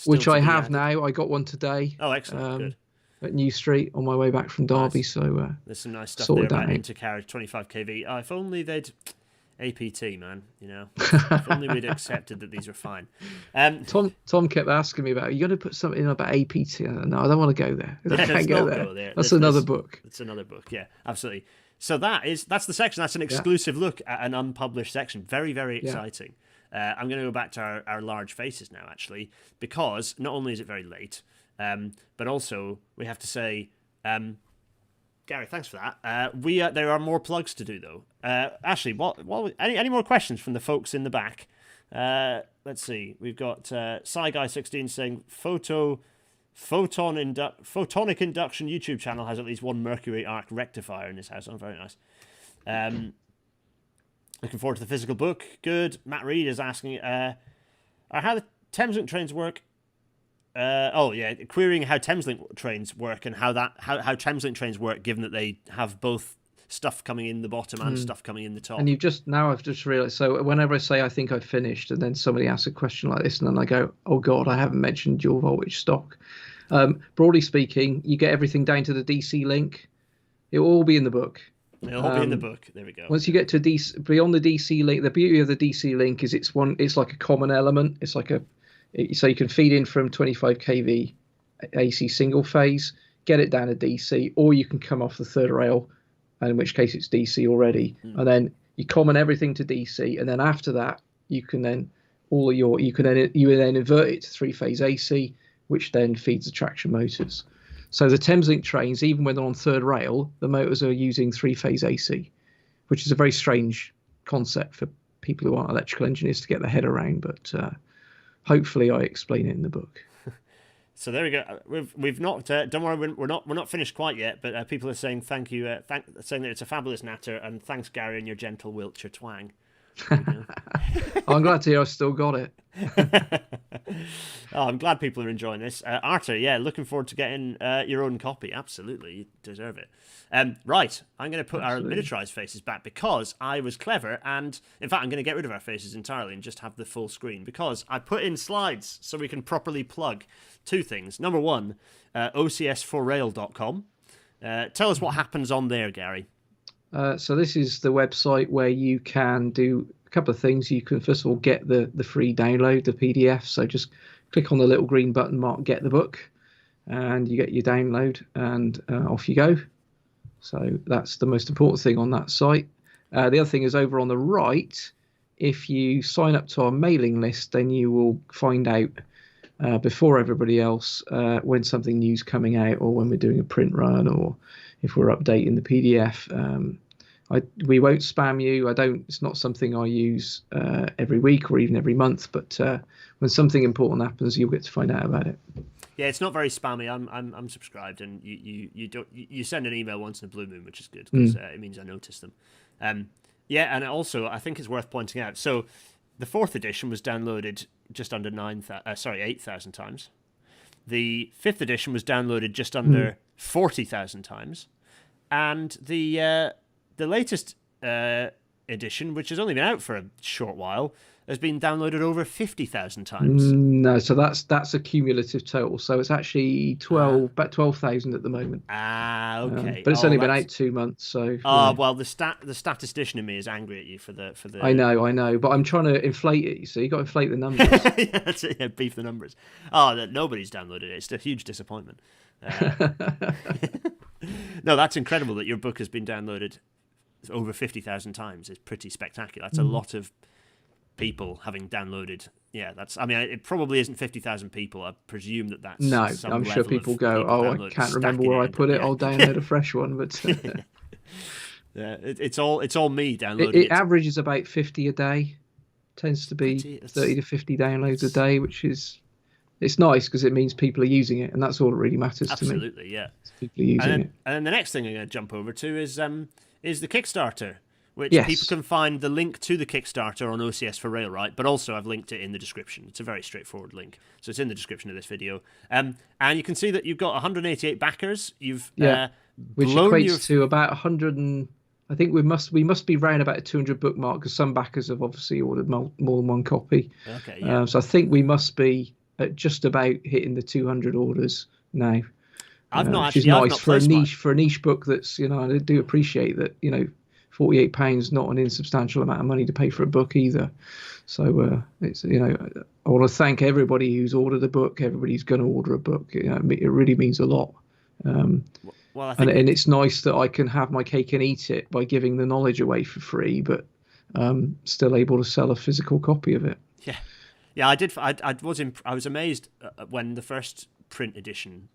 which I have now. I got one today. Oh, excellent. Good. At New Street on my way back from Derby. Nice. So there's some nice stuff there about intercarriage 25 kV. Oh, if only they'd APT, man. If only we'd accepted that these were fine. Tom kept asking me about, are you going to put something in about APT? No, I don't want to go there. I can't go there. That's another book. It's another book. Yeah, absolutely. So that's the section. That's an exclusive look at an unpublished section. Very, very exciting. I'm going to go back to our large faces now, actually, because not only is it very late, but also we have to say, Garry, thanks for that. There are more plugs to do, though. Ashley, any more questions from the folks in the back? Let's see. We've got SciGuy16 saying Photonic Induction YouTube channel has at least one Mercury arc rectifier in his house. Oh, very nice. Looking forward to the physical book. Good. Matt Reed is asking how the Thameslink trains work. Querying how Thameslink trains work and how Thameslink trains work, given that they have both stuff coming in the bottom and stuff coming in the top. And I've just realized. So whenever I say I think I've finished, and then somebody asks a question like this, and then I go, oh God, I haven't mentioned dual voltage stock. Broadly speaking, you get everything down to the DC link. It will all be in the book. It'll all be in the book. There we go. Once you get to beyond the DC link, the beauty of the DC link is it's like a common element. It's like so you can feed in from 25 kV AC single phase, get it down to DC, or you can come off the third rail, and in which case it's DC already. And then you common everything to DC, and then after that you can then you then invert it to 3-phase AC, which then feeds the traction motors. So the Thameslink trains, even when they're on third rail, the motors are using 3-phase AC, which is a very strange concept for people who aren't electrical engineers to get their head around. But hopefully, I explain it in the book. So there we go. We've not. Don't worry, we're not finished quite yet. But people are saying thank you, saying that it's a fabulous natter, and thanks, Gary, and your gentle Wiltshire twang. I'm glad to hear I still got it. I'm glad people are enjoying this. Arthur, looking forward to getting your own copy. Absolutely, you deserve it. Right, I'm going to put our miniaturized faces back because I was clever, and in fact I'm going to get rid of our faces entirely and just have the full screen because I put in slides so we can properly plug two things. Number one, ocs4rail.com. Tell us what happens on there, Gary. So this is the website where you can do a couple of things. You can first of all get the free download, the PDF. So just click on the little green button marked "Get the Book," and you get your download, and off you go. So that's the most important thing on that site. The other thing is over on the right. If you sign up to our mailing list, then you will find out before everybody else when something new's coming out, or when we're doing a print run, or if we're updating the PDF. We won't spam you. It's not something I use every week or even every month, but when something important happens, you'll get to find out about it. Yeah, it's not very spammy. I'm subscribed, and you send an email once in a blue moon, which is good because it means I notice them. And also I think it's worth pointing out. So the 4th edition was downloaded just under 8,000 times. The 5th edition was downloaded just under 40,000 times, and the latest edition, which has only been out for a short while, has been downloaded over 50,000 times. No, so that's a cumulative total. So it's actually about 12,000 at the moment. Okay. But it's only been out 2 months, so. Well, the statistician in me is angry at you for the. I know, but I'm trying to inflate it. So you got to inflate the numbers. That's it. Yeah, beef the numbers. Nobody's downloaded it. It's a huge disappointment. No, that's incredible that your book has been downloaded over 50,000 times. It's pretty spectacular. That's a lot of people having downloaded. Yeah, it probably isn't 50,000 people. I presume that's no. I'm sure people go, I can't remember where I put it. I'll download a fresh one, but it's all me downloading. It averages about 50 a day. Tends to be 30 to 50 downloads a day, which is. It's nice because it means people are using it, and that's all that really matters to me. Absolutely, yeah. People are using it. And then the next thing I'm going to jump over to is the Kickstarter, which people can find the link to the Kickstarter on OCS for Rail, right? But also I've linked it in the description. It's a very straightforward link, so it's in the description of this video. And you can see that you've got 188 backers. You've which equates to about 100 and. I think we must be round about a 200 bookmark because some backers have obviously ordered more than one copy. Okay. Yeah. So I think we must be at just about hitting the 200 orders now. Which is nice for a niche book. That's I do appreciate that. £48 not an insubstantial amount of money to pay for a book either. So it's I want to thank everybody who's ordered a book, everybody who's going to order a book. It really means a lot. Well, I think and it's nice that I can have my cake and eat it by giving the knowledge away for free, but still able to sell a physical copy of it. Yeah, I did. I was amazed when the first print edition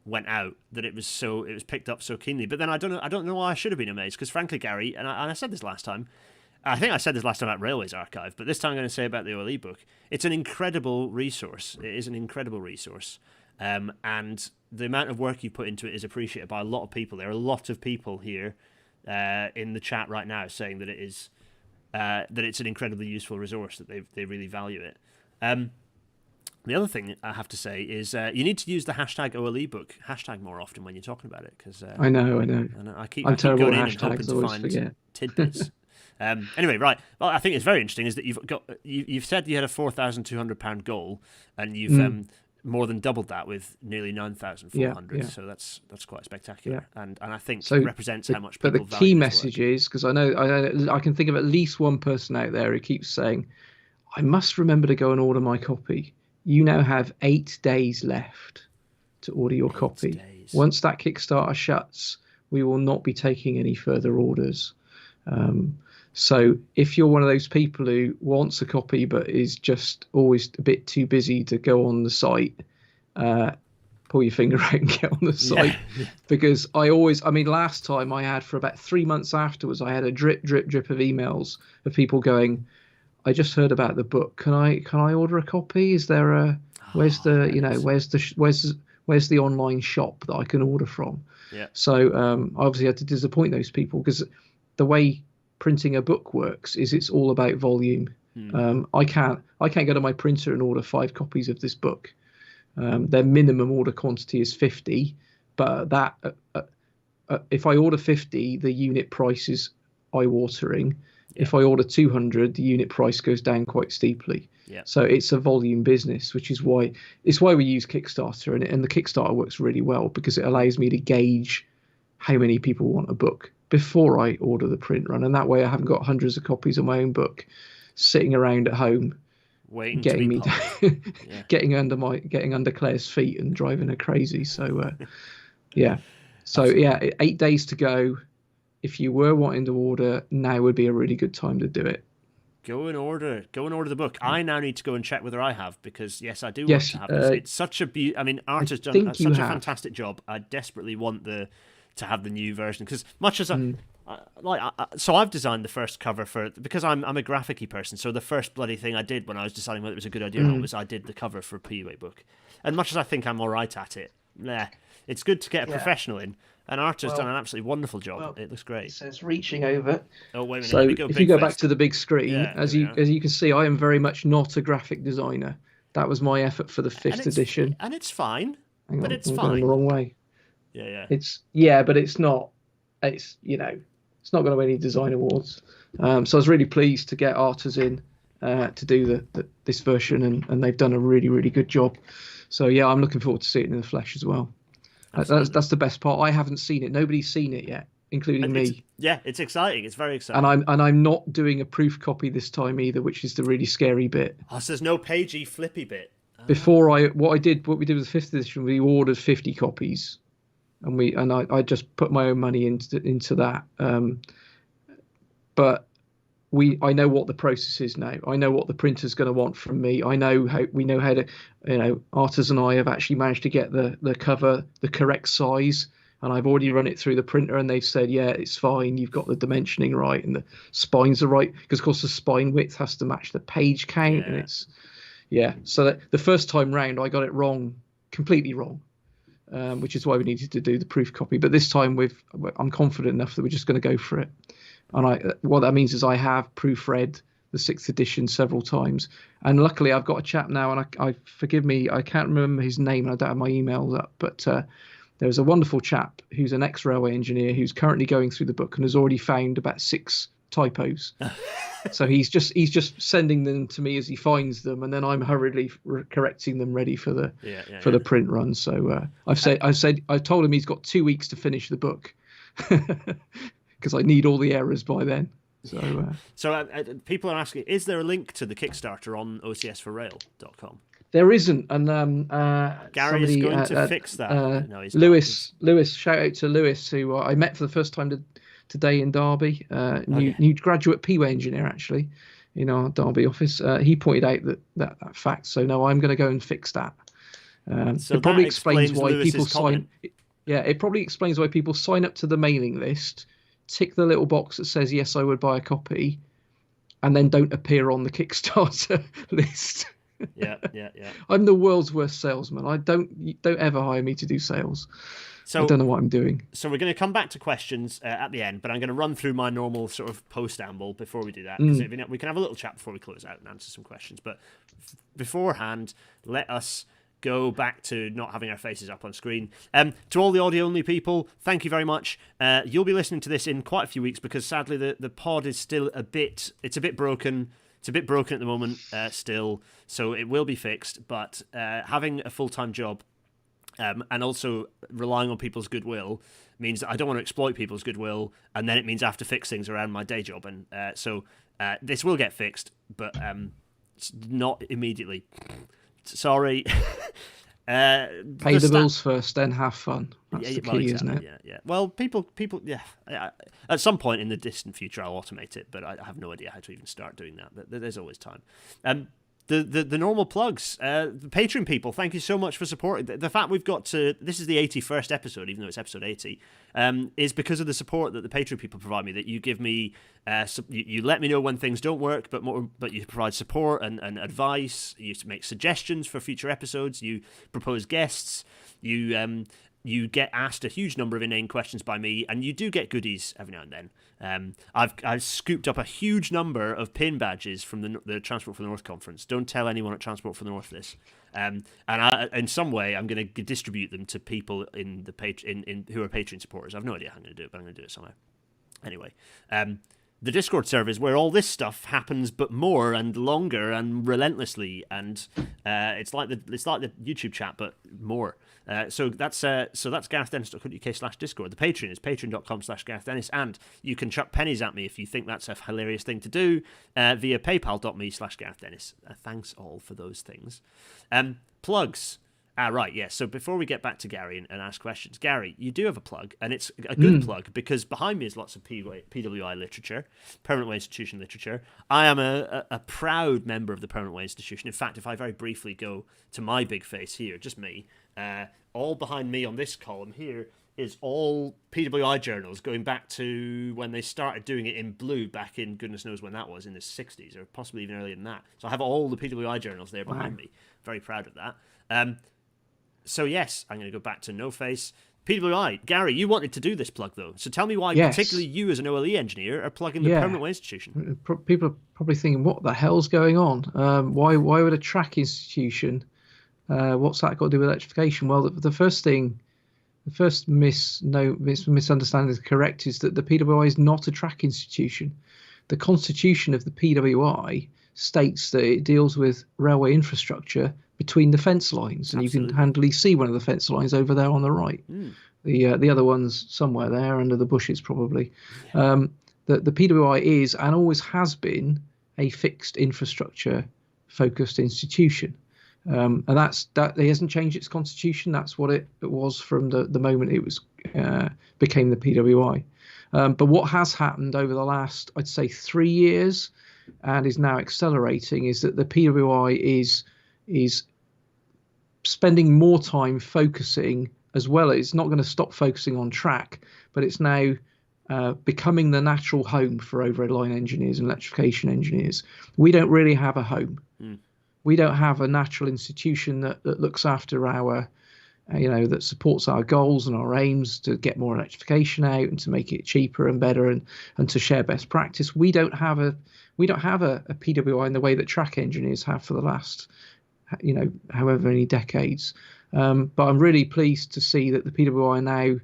went out that it was picked up so keenly. But then I don't know why I should have been amazed because frankly, Gary, and I said this last time. I think I said this last time about Railways Archive, but this time I'm going to say about the OLE book. It's an incredible resource. It is an incredible resource, and the amount of work you put into it is appreciated by a lot of people. There are a lot of people here in the chat right now saying that it is that it's an incredibly useful resource, that they really value it. The other thing I have to say is you need to use the hashtag OLEbook hashtag more often when you're talking about it, because I know. I keep I'm terrible going at in and hoping hashtags. I to always find forget. tidbits. Anyway, right. Well, I think it's very interesting is that you've said you had a £4,200 goal, and you've more than doubled that with nearly 9,400. Yeah. So that's quite spectacular, and I think So represents how much people but the value key this message work. is, because I can think of at least one person out there who keeps saying, I must remember to go and order my copy. You now have 8 days left to order your 8 copy. days. Once that Kickstarter shuts, we will not be taking any further orders. So if you're one of those people who wants a copy but is just always a bit too busy to go on the site, pull your finger out and get on the site. Yeah. Because last time I had, for about 3 months afterwards, I had a drip of emails of people going, I just heard about the book. Can I order a copy? Is there where's the online shop that I can order from? Yeah. So I obviously had to disappoint those people, because the way printing a book works is it's all about volume. I can't go to my printer and order 5 copies of this book. Their minimum order quantity is 50, but that if I order 50, the unit price is eye-watering. Yeah. If I order 200, the unit price goes down quite steeply. Yeah. So it's a volume business, which is why we use Kickstarter, and the Kickstarter works really well because it allows me to gauge how many people want a book before I order the print run, and that way I haven't got hundreds of copies of my own book sitting around at home, waiting getting to be me getting under Claire's feet and driving her crazy. So yeah, so yeah, 8 days to go. If you were wanting to order, now would be a really good time to do it. Go and order the book. I now need to go and check whether I have, because yes, I do want to have this. It's such a Art has done such a fantastic job. I desperately want to have the new version, because much as so I've designed the first cover because I'm a graphic-y person. So the first bloody thing I did when I was deciding whether it was a good idea or not was I did the cover for a PUA book. And much as I think I'm all right at it, it's good to get a professional in. And Art has done an absolutely wonderful job. It looks great. It says reaching over. Oh, wait a minute. So if you go back to the big screen, as you can see, I am very much not a graphic designer. That was my effort for the 5th edition. And it's fine. I'm fine. Going the wrong way. Yeah. But it's not. It's it's not going to win any design awards. So I was really pleased to get artists in to do this version, and they've done a really, really good job. So yeah, I'm looking forward to seeing it in the flesh as well. That's the best part. I haven't seen it. Nobody's seen it yet, including me. It's exciting. It's very exciting. And I'm not doing a proof copy this time either, which is the really scary bit. Oh, so there's no pagey flippy bit. Before what we did with the 5th edition, we ordered 50 copies, and I just put my own money into that. But I know what the process is now. I know what the printer's going to want from me. I know how to, Artists and I have actually managed to get the cover the correct size, and I've already run it through the printer, and they've said, yeah, it's fine. You've got the dimensioning right, and the spines are right, because of course the spine width has to match the page count, and it's So that the first time round I got it wrong, completely wrong, which is why we needed to do the proof copy. But this time I'm confident enough that we're just going to go for it. And what that means is I have proofread the 6th edition several times, and luckily I've got a chap now, and I forgive me, I can't remember his name, and I don't have my emails up, but there's a wonderful chap who's an ex-railway engineer who's currently going through the book and has already found about 6 typos. So he's just sending them to me as he finds them, and then I'm hurriedly correcting them, ready for the print run. So I've told him he's got 2 weeks to finish the book. Because I need all the errors by then. So people are asking, is there a link to the Kickstarter on ocsforrail.com? There isn't, and Gary is going to fix that. No, he's Lewis, shout out to Lewis, who I met for the first time today in Derby, new graduate PUA engineer actually, in our Derby office. He pointed out that fact. So no, I'm going to go and fix that. So it probably explains why Lewis's people comment. It probably explains why people sign up to the mailing list, tick the little box that says yes, I would buy a copy, and then don't appear on the Kickstarter list. Yeah. I'm the world's worst salesman. Don't ever hire me to do sales. So I don't know what I'm doing. So we're going to come back to questions at the end, but I'm going to run through my normal sort of post-amble before we do that, because we can have a little chat before we close out and answer some questions. But beforehand, let us go back to not having our faces up on screen. To all the audio-only people, thank you very much. You'll be listening to this in quite a few weeks, because sadly the pod is still a bit broken. It's a bit broken at the moment still, so it will be fixed. But having a full-time job and also relying on people's goodwill means that I don't want to exploit people's goodwill, and then it means I have to fix things around my day job. And so this will get fixed, but not immediately. Sorry. Pay the bills first, then have fun. That's the key, isn't it? Yeah. Well, people. Yeah. At some point in the distant future, I'll automate it, but I have no idea how to even start doing that. But there's always time. The normal plugs, the Patreon people, thank you so much for supporting. The fact we've got to, this is the 81st episode, even though it's episode 80, is because of the support that the Patreon people provide me, that you give me, you let me know when things don't work, but you provide support and advice, you make suggestions for future episodes, you propose guests, you get asked a huge number of inane questions by me, and you do get goodies every now and then. I've scooped up a huge number of pin badges from the Transport for the North conference. Don't tell anyone at Transport for the North this. And in some way, I'm going to distribute them to people in the who are Patreon supporters. I've no idea how I'm going to do it, but I'm going to do it somehow. Anyway, the Discord server is where all this stuff happens, but more and longer and relentlessly, and it's like the YouTube chat, but more. So that's GarethDennis.co.uk/Discord. The Patreon is patreon.com/GarethDennis, and you can chuck pennies at me if you think that's a hilarious thing to do via paypal.me/GarethDennis. Thanks all for those things. Plugs. Right, yes. So before we get back to Gary and ask questions, Gary, you do have a plug, and it's a good plug, because behind me is lots of PWI literature, Permanent Way Institution literature. I am a proud member of the Permanent Way Institution. In fact, if I very briefly go to my big face here, just me, all behind me on this column here is all PWI journals going back to when they started doing it in blue back in goodness knows when that was, in the 60s, or possibly even earlier than that. So I have all the PWI journals there behind me. Very proud of that. So yes, I'm going to go back to No Face. PWI, Gary, you wanted to do this plug though, so tell me why, particularly you as an OLE engineer, are plugging the Permanent Way Institution. People are probably thinking, what the hell's going on? Why would a track institution? What's that got to do with electrification? Well, the first misunderstanding is correct, is that the PWI is not a track institution. The constitution of the PWI states that it deals with railway infrastructure between the fence lines, and you can handily see one of the fence lines over there on the right. The other one's somewhere there under the bushes probably. The PWI is and always has been a fixed infrastructure focused institution, and that it hasn't changed its constitution. That's what it was from the moment it was became the PWI. But what has happened over the last, I'd say, 3 years, and is now accelerating, is that the PWI is spending more time focusing, as well. It's not going to stop focusing on track, but it's now becoming the natural home for overhead line engineers and electrification engineers. We don't really have a home. We don't have a natural institution that looks after our, that supports our goals and our aims to get more electrification out and to make it cheaper and better and to share best practice. We don't have a PWI in the way that track engineers have for the last, however many decades. But I'm really pleased to see that the PWI are now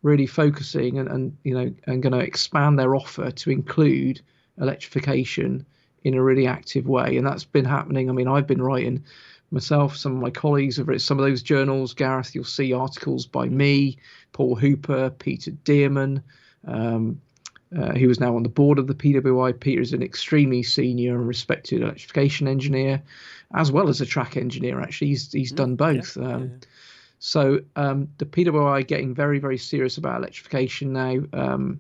really focusing and going to expand their offer to include electrification in a really active way. And that's been happening. I mean, I've been writing myself, some of my colleagues have written some of those journals. Gareth, you'll see articles by me, Paul Hooper, Peter Dearman, who is now on the board of the PWI. Peter is an extremely senior and respected electrification engineer, as well as a track engineer. Actually, he's done both. So the PWI getting very, very serious about electrification now.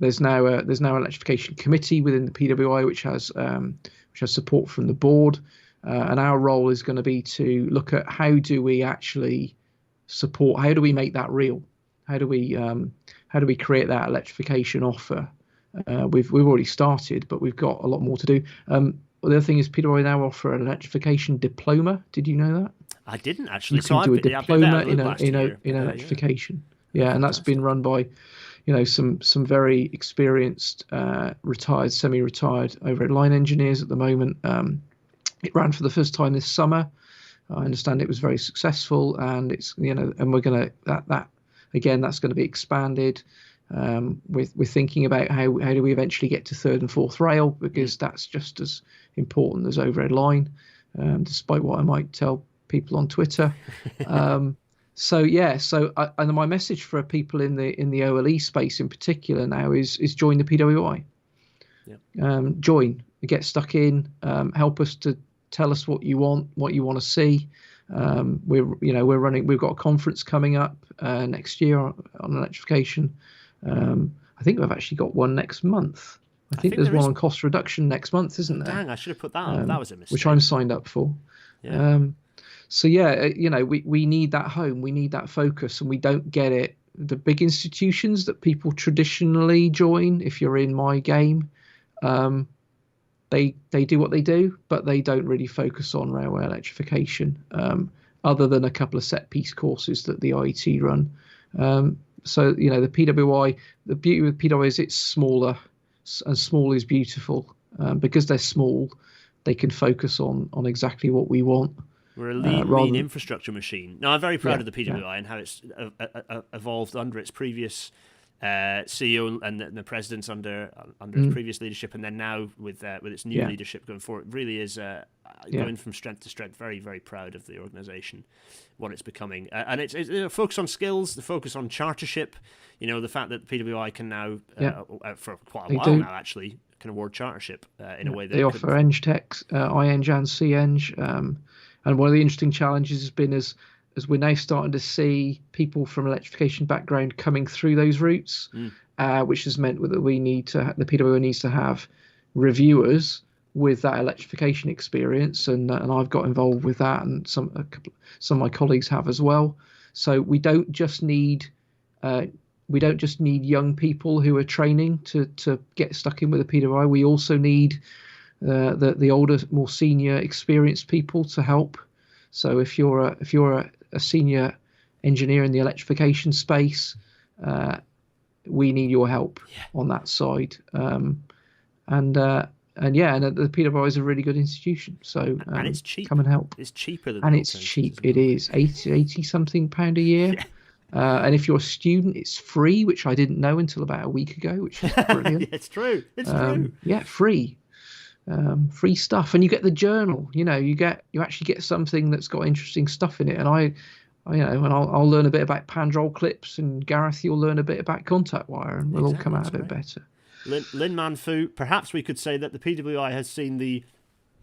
There's now an electrification committee within the PWI which has support from the board, and our role is going to be to look at how do we actually support, how do we make that real, how do we create that electrification offer. We've already started, but we've got a lot more to do. The other thing is PWI now offer an electrification diploma. Did you know that? I didn't actually. You can do a diploma in electrification. Yeah, and that's been run by, some very experienced, retired, semi-retired overhead line engineers at the moment. It ran for the first time this summer. I understand it was very successful, and it's and we're gonna that again, that's going to be expanded. We're thinking about how do we eventually get to third and fourth rail, because that's just as important as overhead line, despite what I might tell people on Twitter. And my message for people in the OLE space in particular now is join the PWI. Join, get stuck in, help us to tell us what you want to see. We've got a conference coming up next year on electrification. I think we've actually got one next month. I think there's one on cost reduction next month, isn't there? Dang, I should have put that up. That was a mistake. Which I'm signed up for. Yeah. We need that home. We need that focus, and we don't get it. The big institutions that people traditionally join, if you're in my game, they do what they do, but they don't really focus on railway electrification, other than a couple of set piece courses that the IET run. The PWI, the beauty with PWI is it's smaller, and small is beautiful. Because they're small, they can focus on exactly what we want. We're a lean infrastructure machine. Now, I'm very proud of the PWI and how it's evolved under its previous CEO and the presidents under its previous leadership, and then now with its new leadership going forward. It really is going from strength to strength. Very, very proud of the organisation, what it's becoming. And it's a focus on skills, the focus on chartership, the fact that the PWI can now, for quite a while now actually, can award chartership in a way that they offer Eng Tech, iEng and CEng. And one of the interesting challenges has been as we're now starting to see people from electrification background coming through those routes, which has meant that the PWI needs to have reviewers with that electrification experience, and I've got involved with that, and some of my colleagues have as well. So we don't just need young people who are training to get stuck in with the PWI. We also need the older, more senior, experienced people to help. So if you're a senior engineer in the electrification space, we need your help on that side. And the PWI is a really good institution. So and it's cheap. Come and help. It's cheaper than and it's cheap. It is 80 something pound a year. Yeah. And if you're a student, it's free, which I didn't know until about a week ago, which is brilliant. It's true. It's true. Yeah, free. Free stuff, and you get the journal. You actually get something that's got interesting stuff in it. And I'll learn a bit about Pandrol clips, and Gareth, you'll learn a bit about contact wire, and we'll all come out of it better. Lin Manfu, perhaps we could say that the PWI has seen the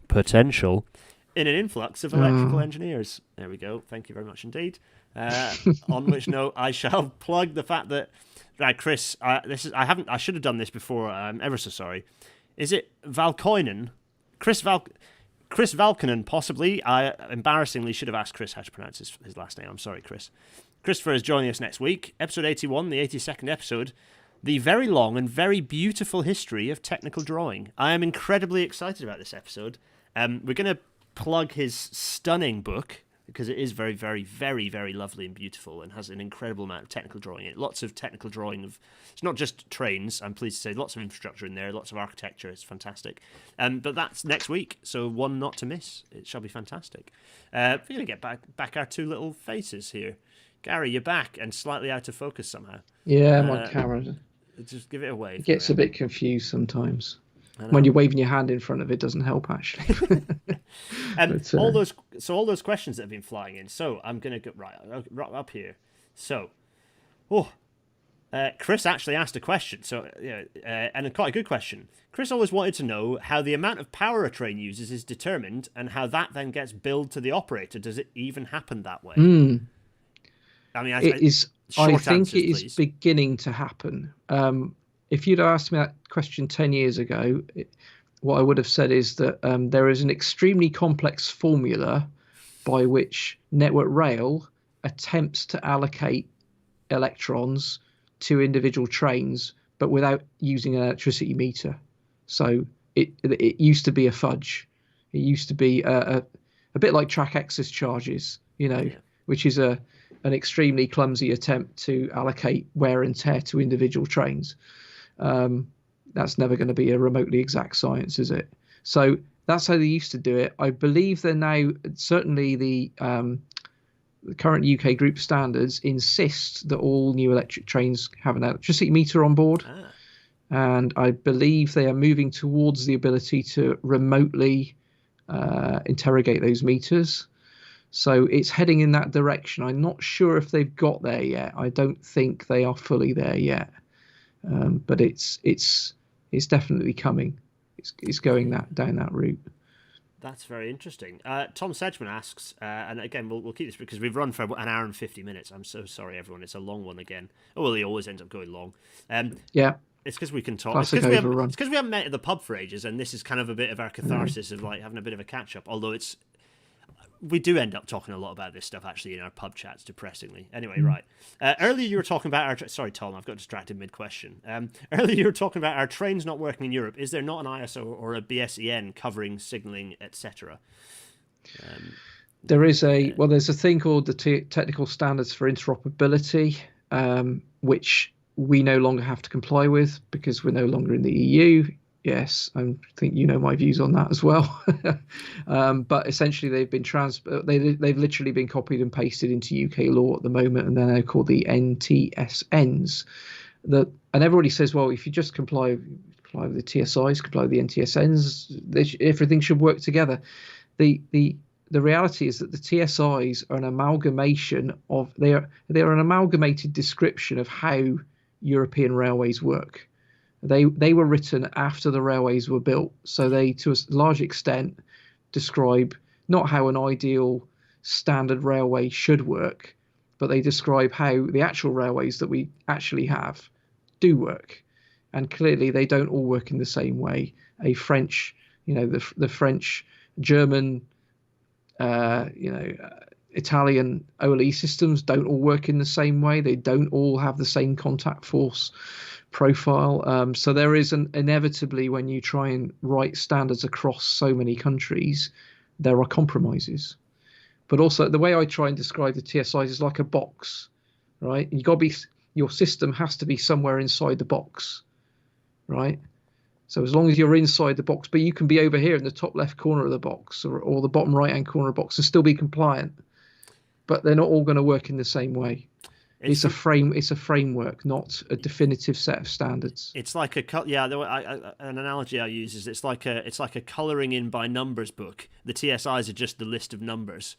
potential in an influx of electrical engineers. There we go. Thank you very much indeed. On which note, I shall plug the fact that, right, Chris, I should have done this before. I'm ever so sorry. Is it Valkoinen? Chris Valkoinen, possibly. I embarrassingly should have asked Chris how to pronounce his last name. I'm sorry, Chris. Christopher is joining us next week. Episode 81, the 82nd episode. The very long and very beautiful history of technical drawing. I am incredibly excited about this episode. We're going to plug his stunning book, because it is very, very, very, very lovely and beautiful, and has an incredible amount of technical drawing in it. Lots of technical drawing of, it's not just trains, I'm pleased to say, lots of infrastructure in there, lots of architecture. It's fantastic. But that's next week, so one not to miss. It shall be fantastic. We're going to get back our two little faces here. Gary, you're back and slightly out of focus somehow. Yeah, my camera. Just give it a wave. It gets a bit confused sometimes. When you're waving your hand in front of it, doesn't help actually. All those questions that have been flying in. So I'm gonna go right up here. So, Chris actually asked a question. So and quite a good question. Chris always wanted to know how the amount of power a train uses is determined, and how that then gets billed to the operator. Does it even happen that way? I mean, it is. I think it is beginning to happen. If you'd asked me that question 10 years ago, what I would have said is that there is an extremely complex formula by which Network Rail attempts to allocate electrons to individual trains, but without using an electricity meter. So it used to be a fudge. It used to be a bit like track access charges, which is an extremely clumsy attempt to allocate wear and tear to individual trains. That's never going to be a remotely exact science, is it? So that's how they used to do it. I believe they're now, certainly the current UK group standards insist that all new electric trains have an electricity meter on board. And I believe they are moving towards the ability to remotely interrogate those meters. So it's heading in that direction. I'm not sure if they've got there yet. I don't think they are fully there yet. But it's definitely coming. It's going down that route. That's very interesting. Tom Sedgman asks, and again, we'll keep this because we've run for an hour and 50 minutes. I'm so sorry, everyone. It's a long one again. Oh, well, he always ends up going long. Yeah. It's because we can talk. Classic It's overrun. because we haven't met at the pub for ages, and this is kind of a bit of our catharsis of like having a bit of a catch up. Although we do end up talking a lot about this stuff actually in our pub chats, depressingly. Anyway, right. Earlier you were talking about our... Sorry, Tom, I've got distracted mid-question. Earlier you were talking about our trains not working in Europe. Is there not an ISO or a BSEN covering signalling, etc.? There's a thing called the Technical Standards for Interoperability, which we no longer have to comply with because we're no longer in the EU. Yes, I think you know my views on that as well. But essentially, they've been they've literally been copied and pasted into UK law at the moment, and they're called the NTSNs. And everybody says, well, if you just comply with the TSIs, comply with the NTSNs, everything should work together. The reality is that the TSIs are an amalgamation of they are an amalgamated description of how European railways work. They were written after the railways were built, so they, to a large extent, describe not how an ideal standard railway should work, but they describe how the actual railways that we actually have do work. And clearly, they don't all work in the same way. A French, the French, German, Italian OLE systems don't all work in the same way. They don't all have the same contact force profile. So there is inevitably, when you try and write standards across so many countries, there are compromises. But also the way I try and describe the TSIs is like a box, right? Your system has to be somewhere inside the box, right? So as long as you're inside the box, but you can be over here in the top left corner of the box or the bottom right hand corner of the box and still be compliant, but they're not all going to work in the same way. It's a framework, not a definitive set of standards. It's like an analogy I use is it's like a colouring in by numbers book. The TSIs are just the list of numbers.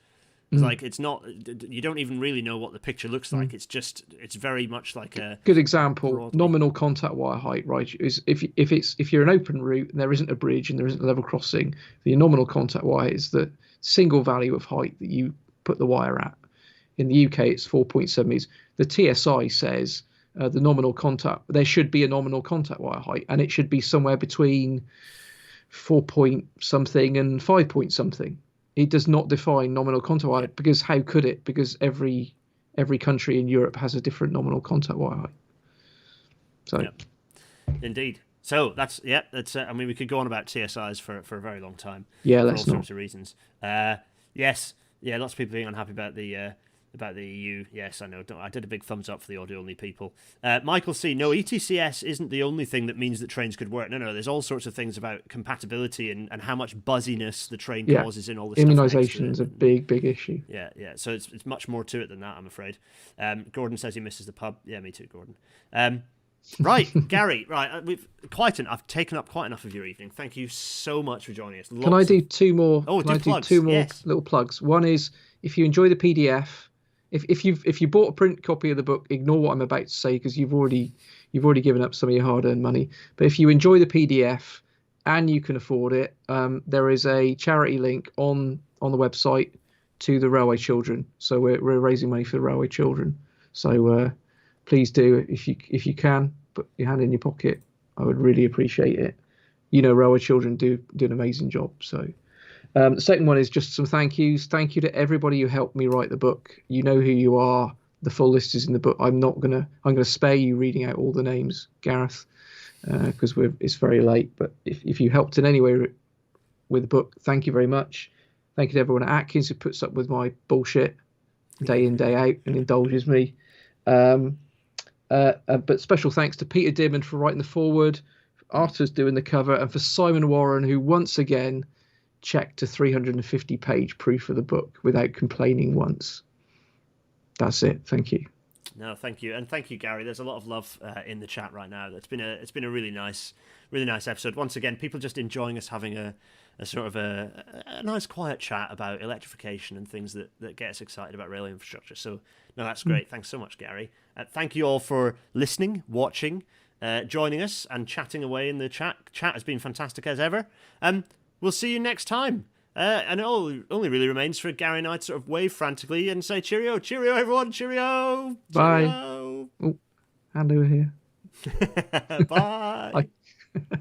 It's like it's not. You don't even really know what the picture looks like. It's very much like a good example. Nominal contact wire height, right? Is if you're an open route and there isn't a bridge and there isn't a level crossing, the nominal contact wire is the single value of height that you put the wire at. In the UK, it's 4.7 meters. The TSI says the nominal contact, there should be a nominal contact wire height, and it should be somewhere between 4 point something and 5 point something. It does not define nominal contact wire because how could it? Because every country in Europe has a different nominal contact wire height. So, indeed. So that's. I mean, we could go on about TSIs for a very long time. Yeah, for let's all not. sorts of reasons. Yes. Yeah, lots of people being unhappy about the EU. Yes, I know. I did a big thumbs up for the audio-only people. Michael C. No, ETCS isn't the only thing that means that trains could work. No. There's all sorts of things about compatibility and how much buzziness the train causes in all this immunisation is a big issue. Yeah. So it's much more to it than that, I'm afraid. Gordon says he misses the pub. Yeah, me too, Gordon. Right, Gary. Right, I've taken up quite enough of your evening. Thank you so much for joining us. Can I do two more? Oh, do plugs. Two more Yes. little plugs. One is if you enjoy the PDF, if you bought a print copy of the book, ignore what I'm about to say because you've already given up some of your hard-earned money. But if you enjoy the PDF and you can afford it, there is a charity link on the website to the Railway Children. So we're raising money for the Railway Children. So please do if you can put your hand in your pocket. I would really appreciate it. Railway Children do an amazing job. So the second one is just some thank yous. Thank you to everybody who helped me write the book. You know who you are. The full list is in the book. I'm gonna spare you reading out all the names, Gareth, because it's very late. But if you helped in any way with the book, thank you very much. Thank you to everyone at Atkins who puts up with my bullshit. day in, day out, and indulges me. But special thanks to Peter Diamond for writing the foreword, Arthur's doing the cover, and for Simon Warren, who once again checked a 350-page proof of the book without complaining once. That's it. Thank you. No, thank you, and thank you, Gary. There's a lot of love in the chat right now. It's been a really nice episode. Once again, people just enjoying us having a sort of a nice quiet chat about electrification and things that get us excited about rail infrastructure. So no, that's great. Thanks so much, Gary. Thank you all for listening, watching, joining us, and chatting away in the chat. Chat has been fantastic as ever. We'll see you next time. And it only really remains for Gary and I to sort of wave frantically and say cheerio, cheerio, everyone, cheerio, bye. Cheerio. Oh, hand over here. Bye. Bye.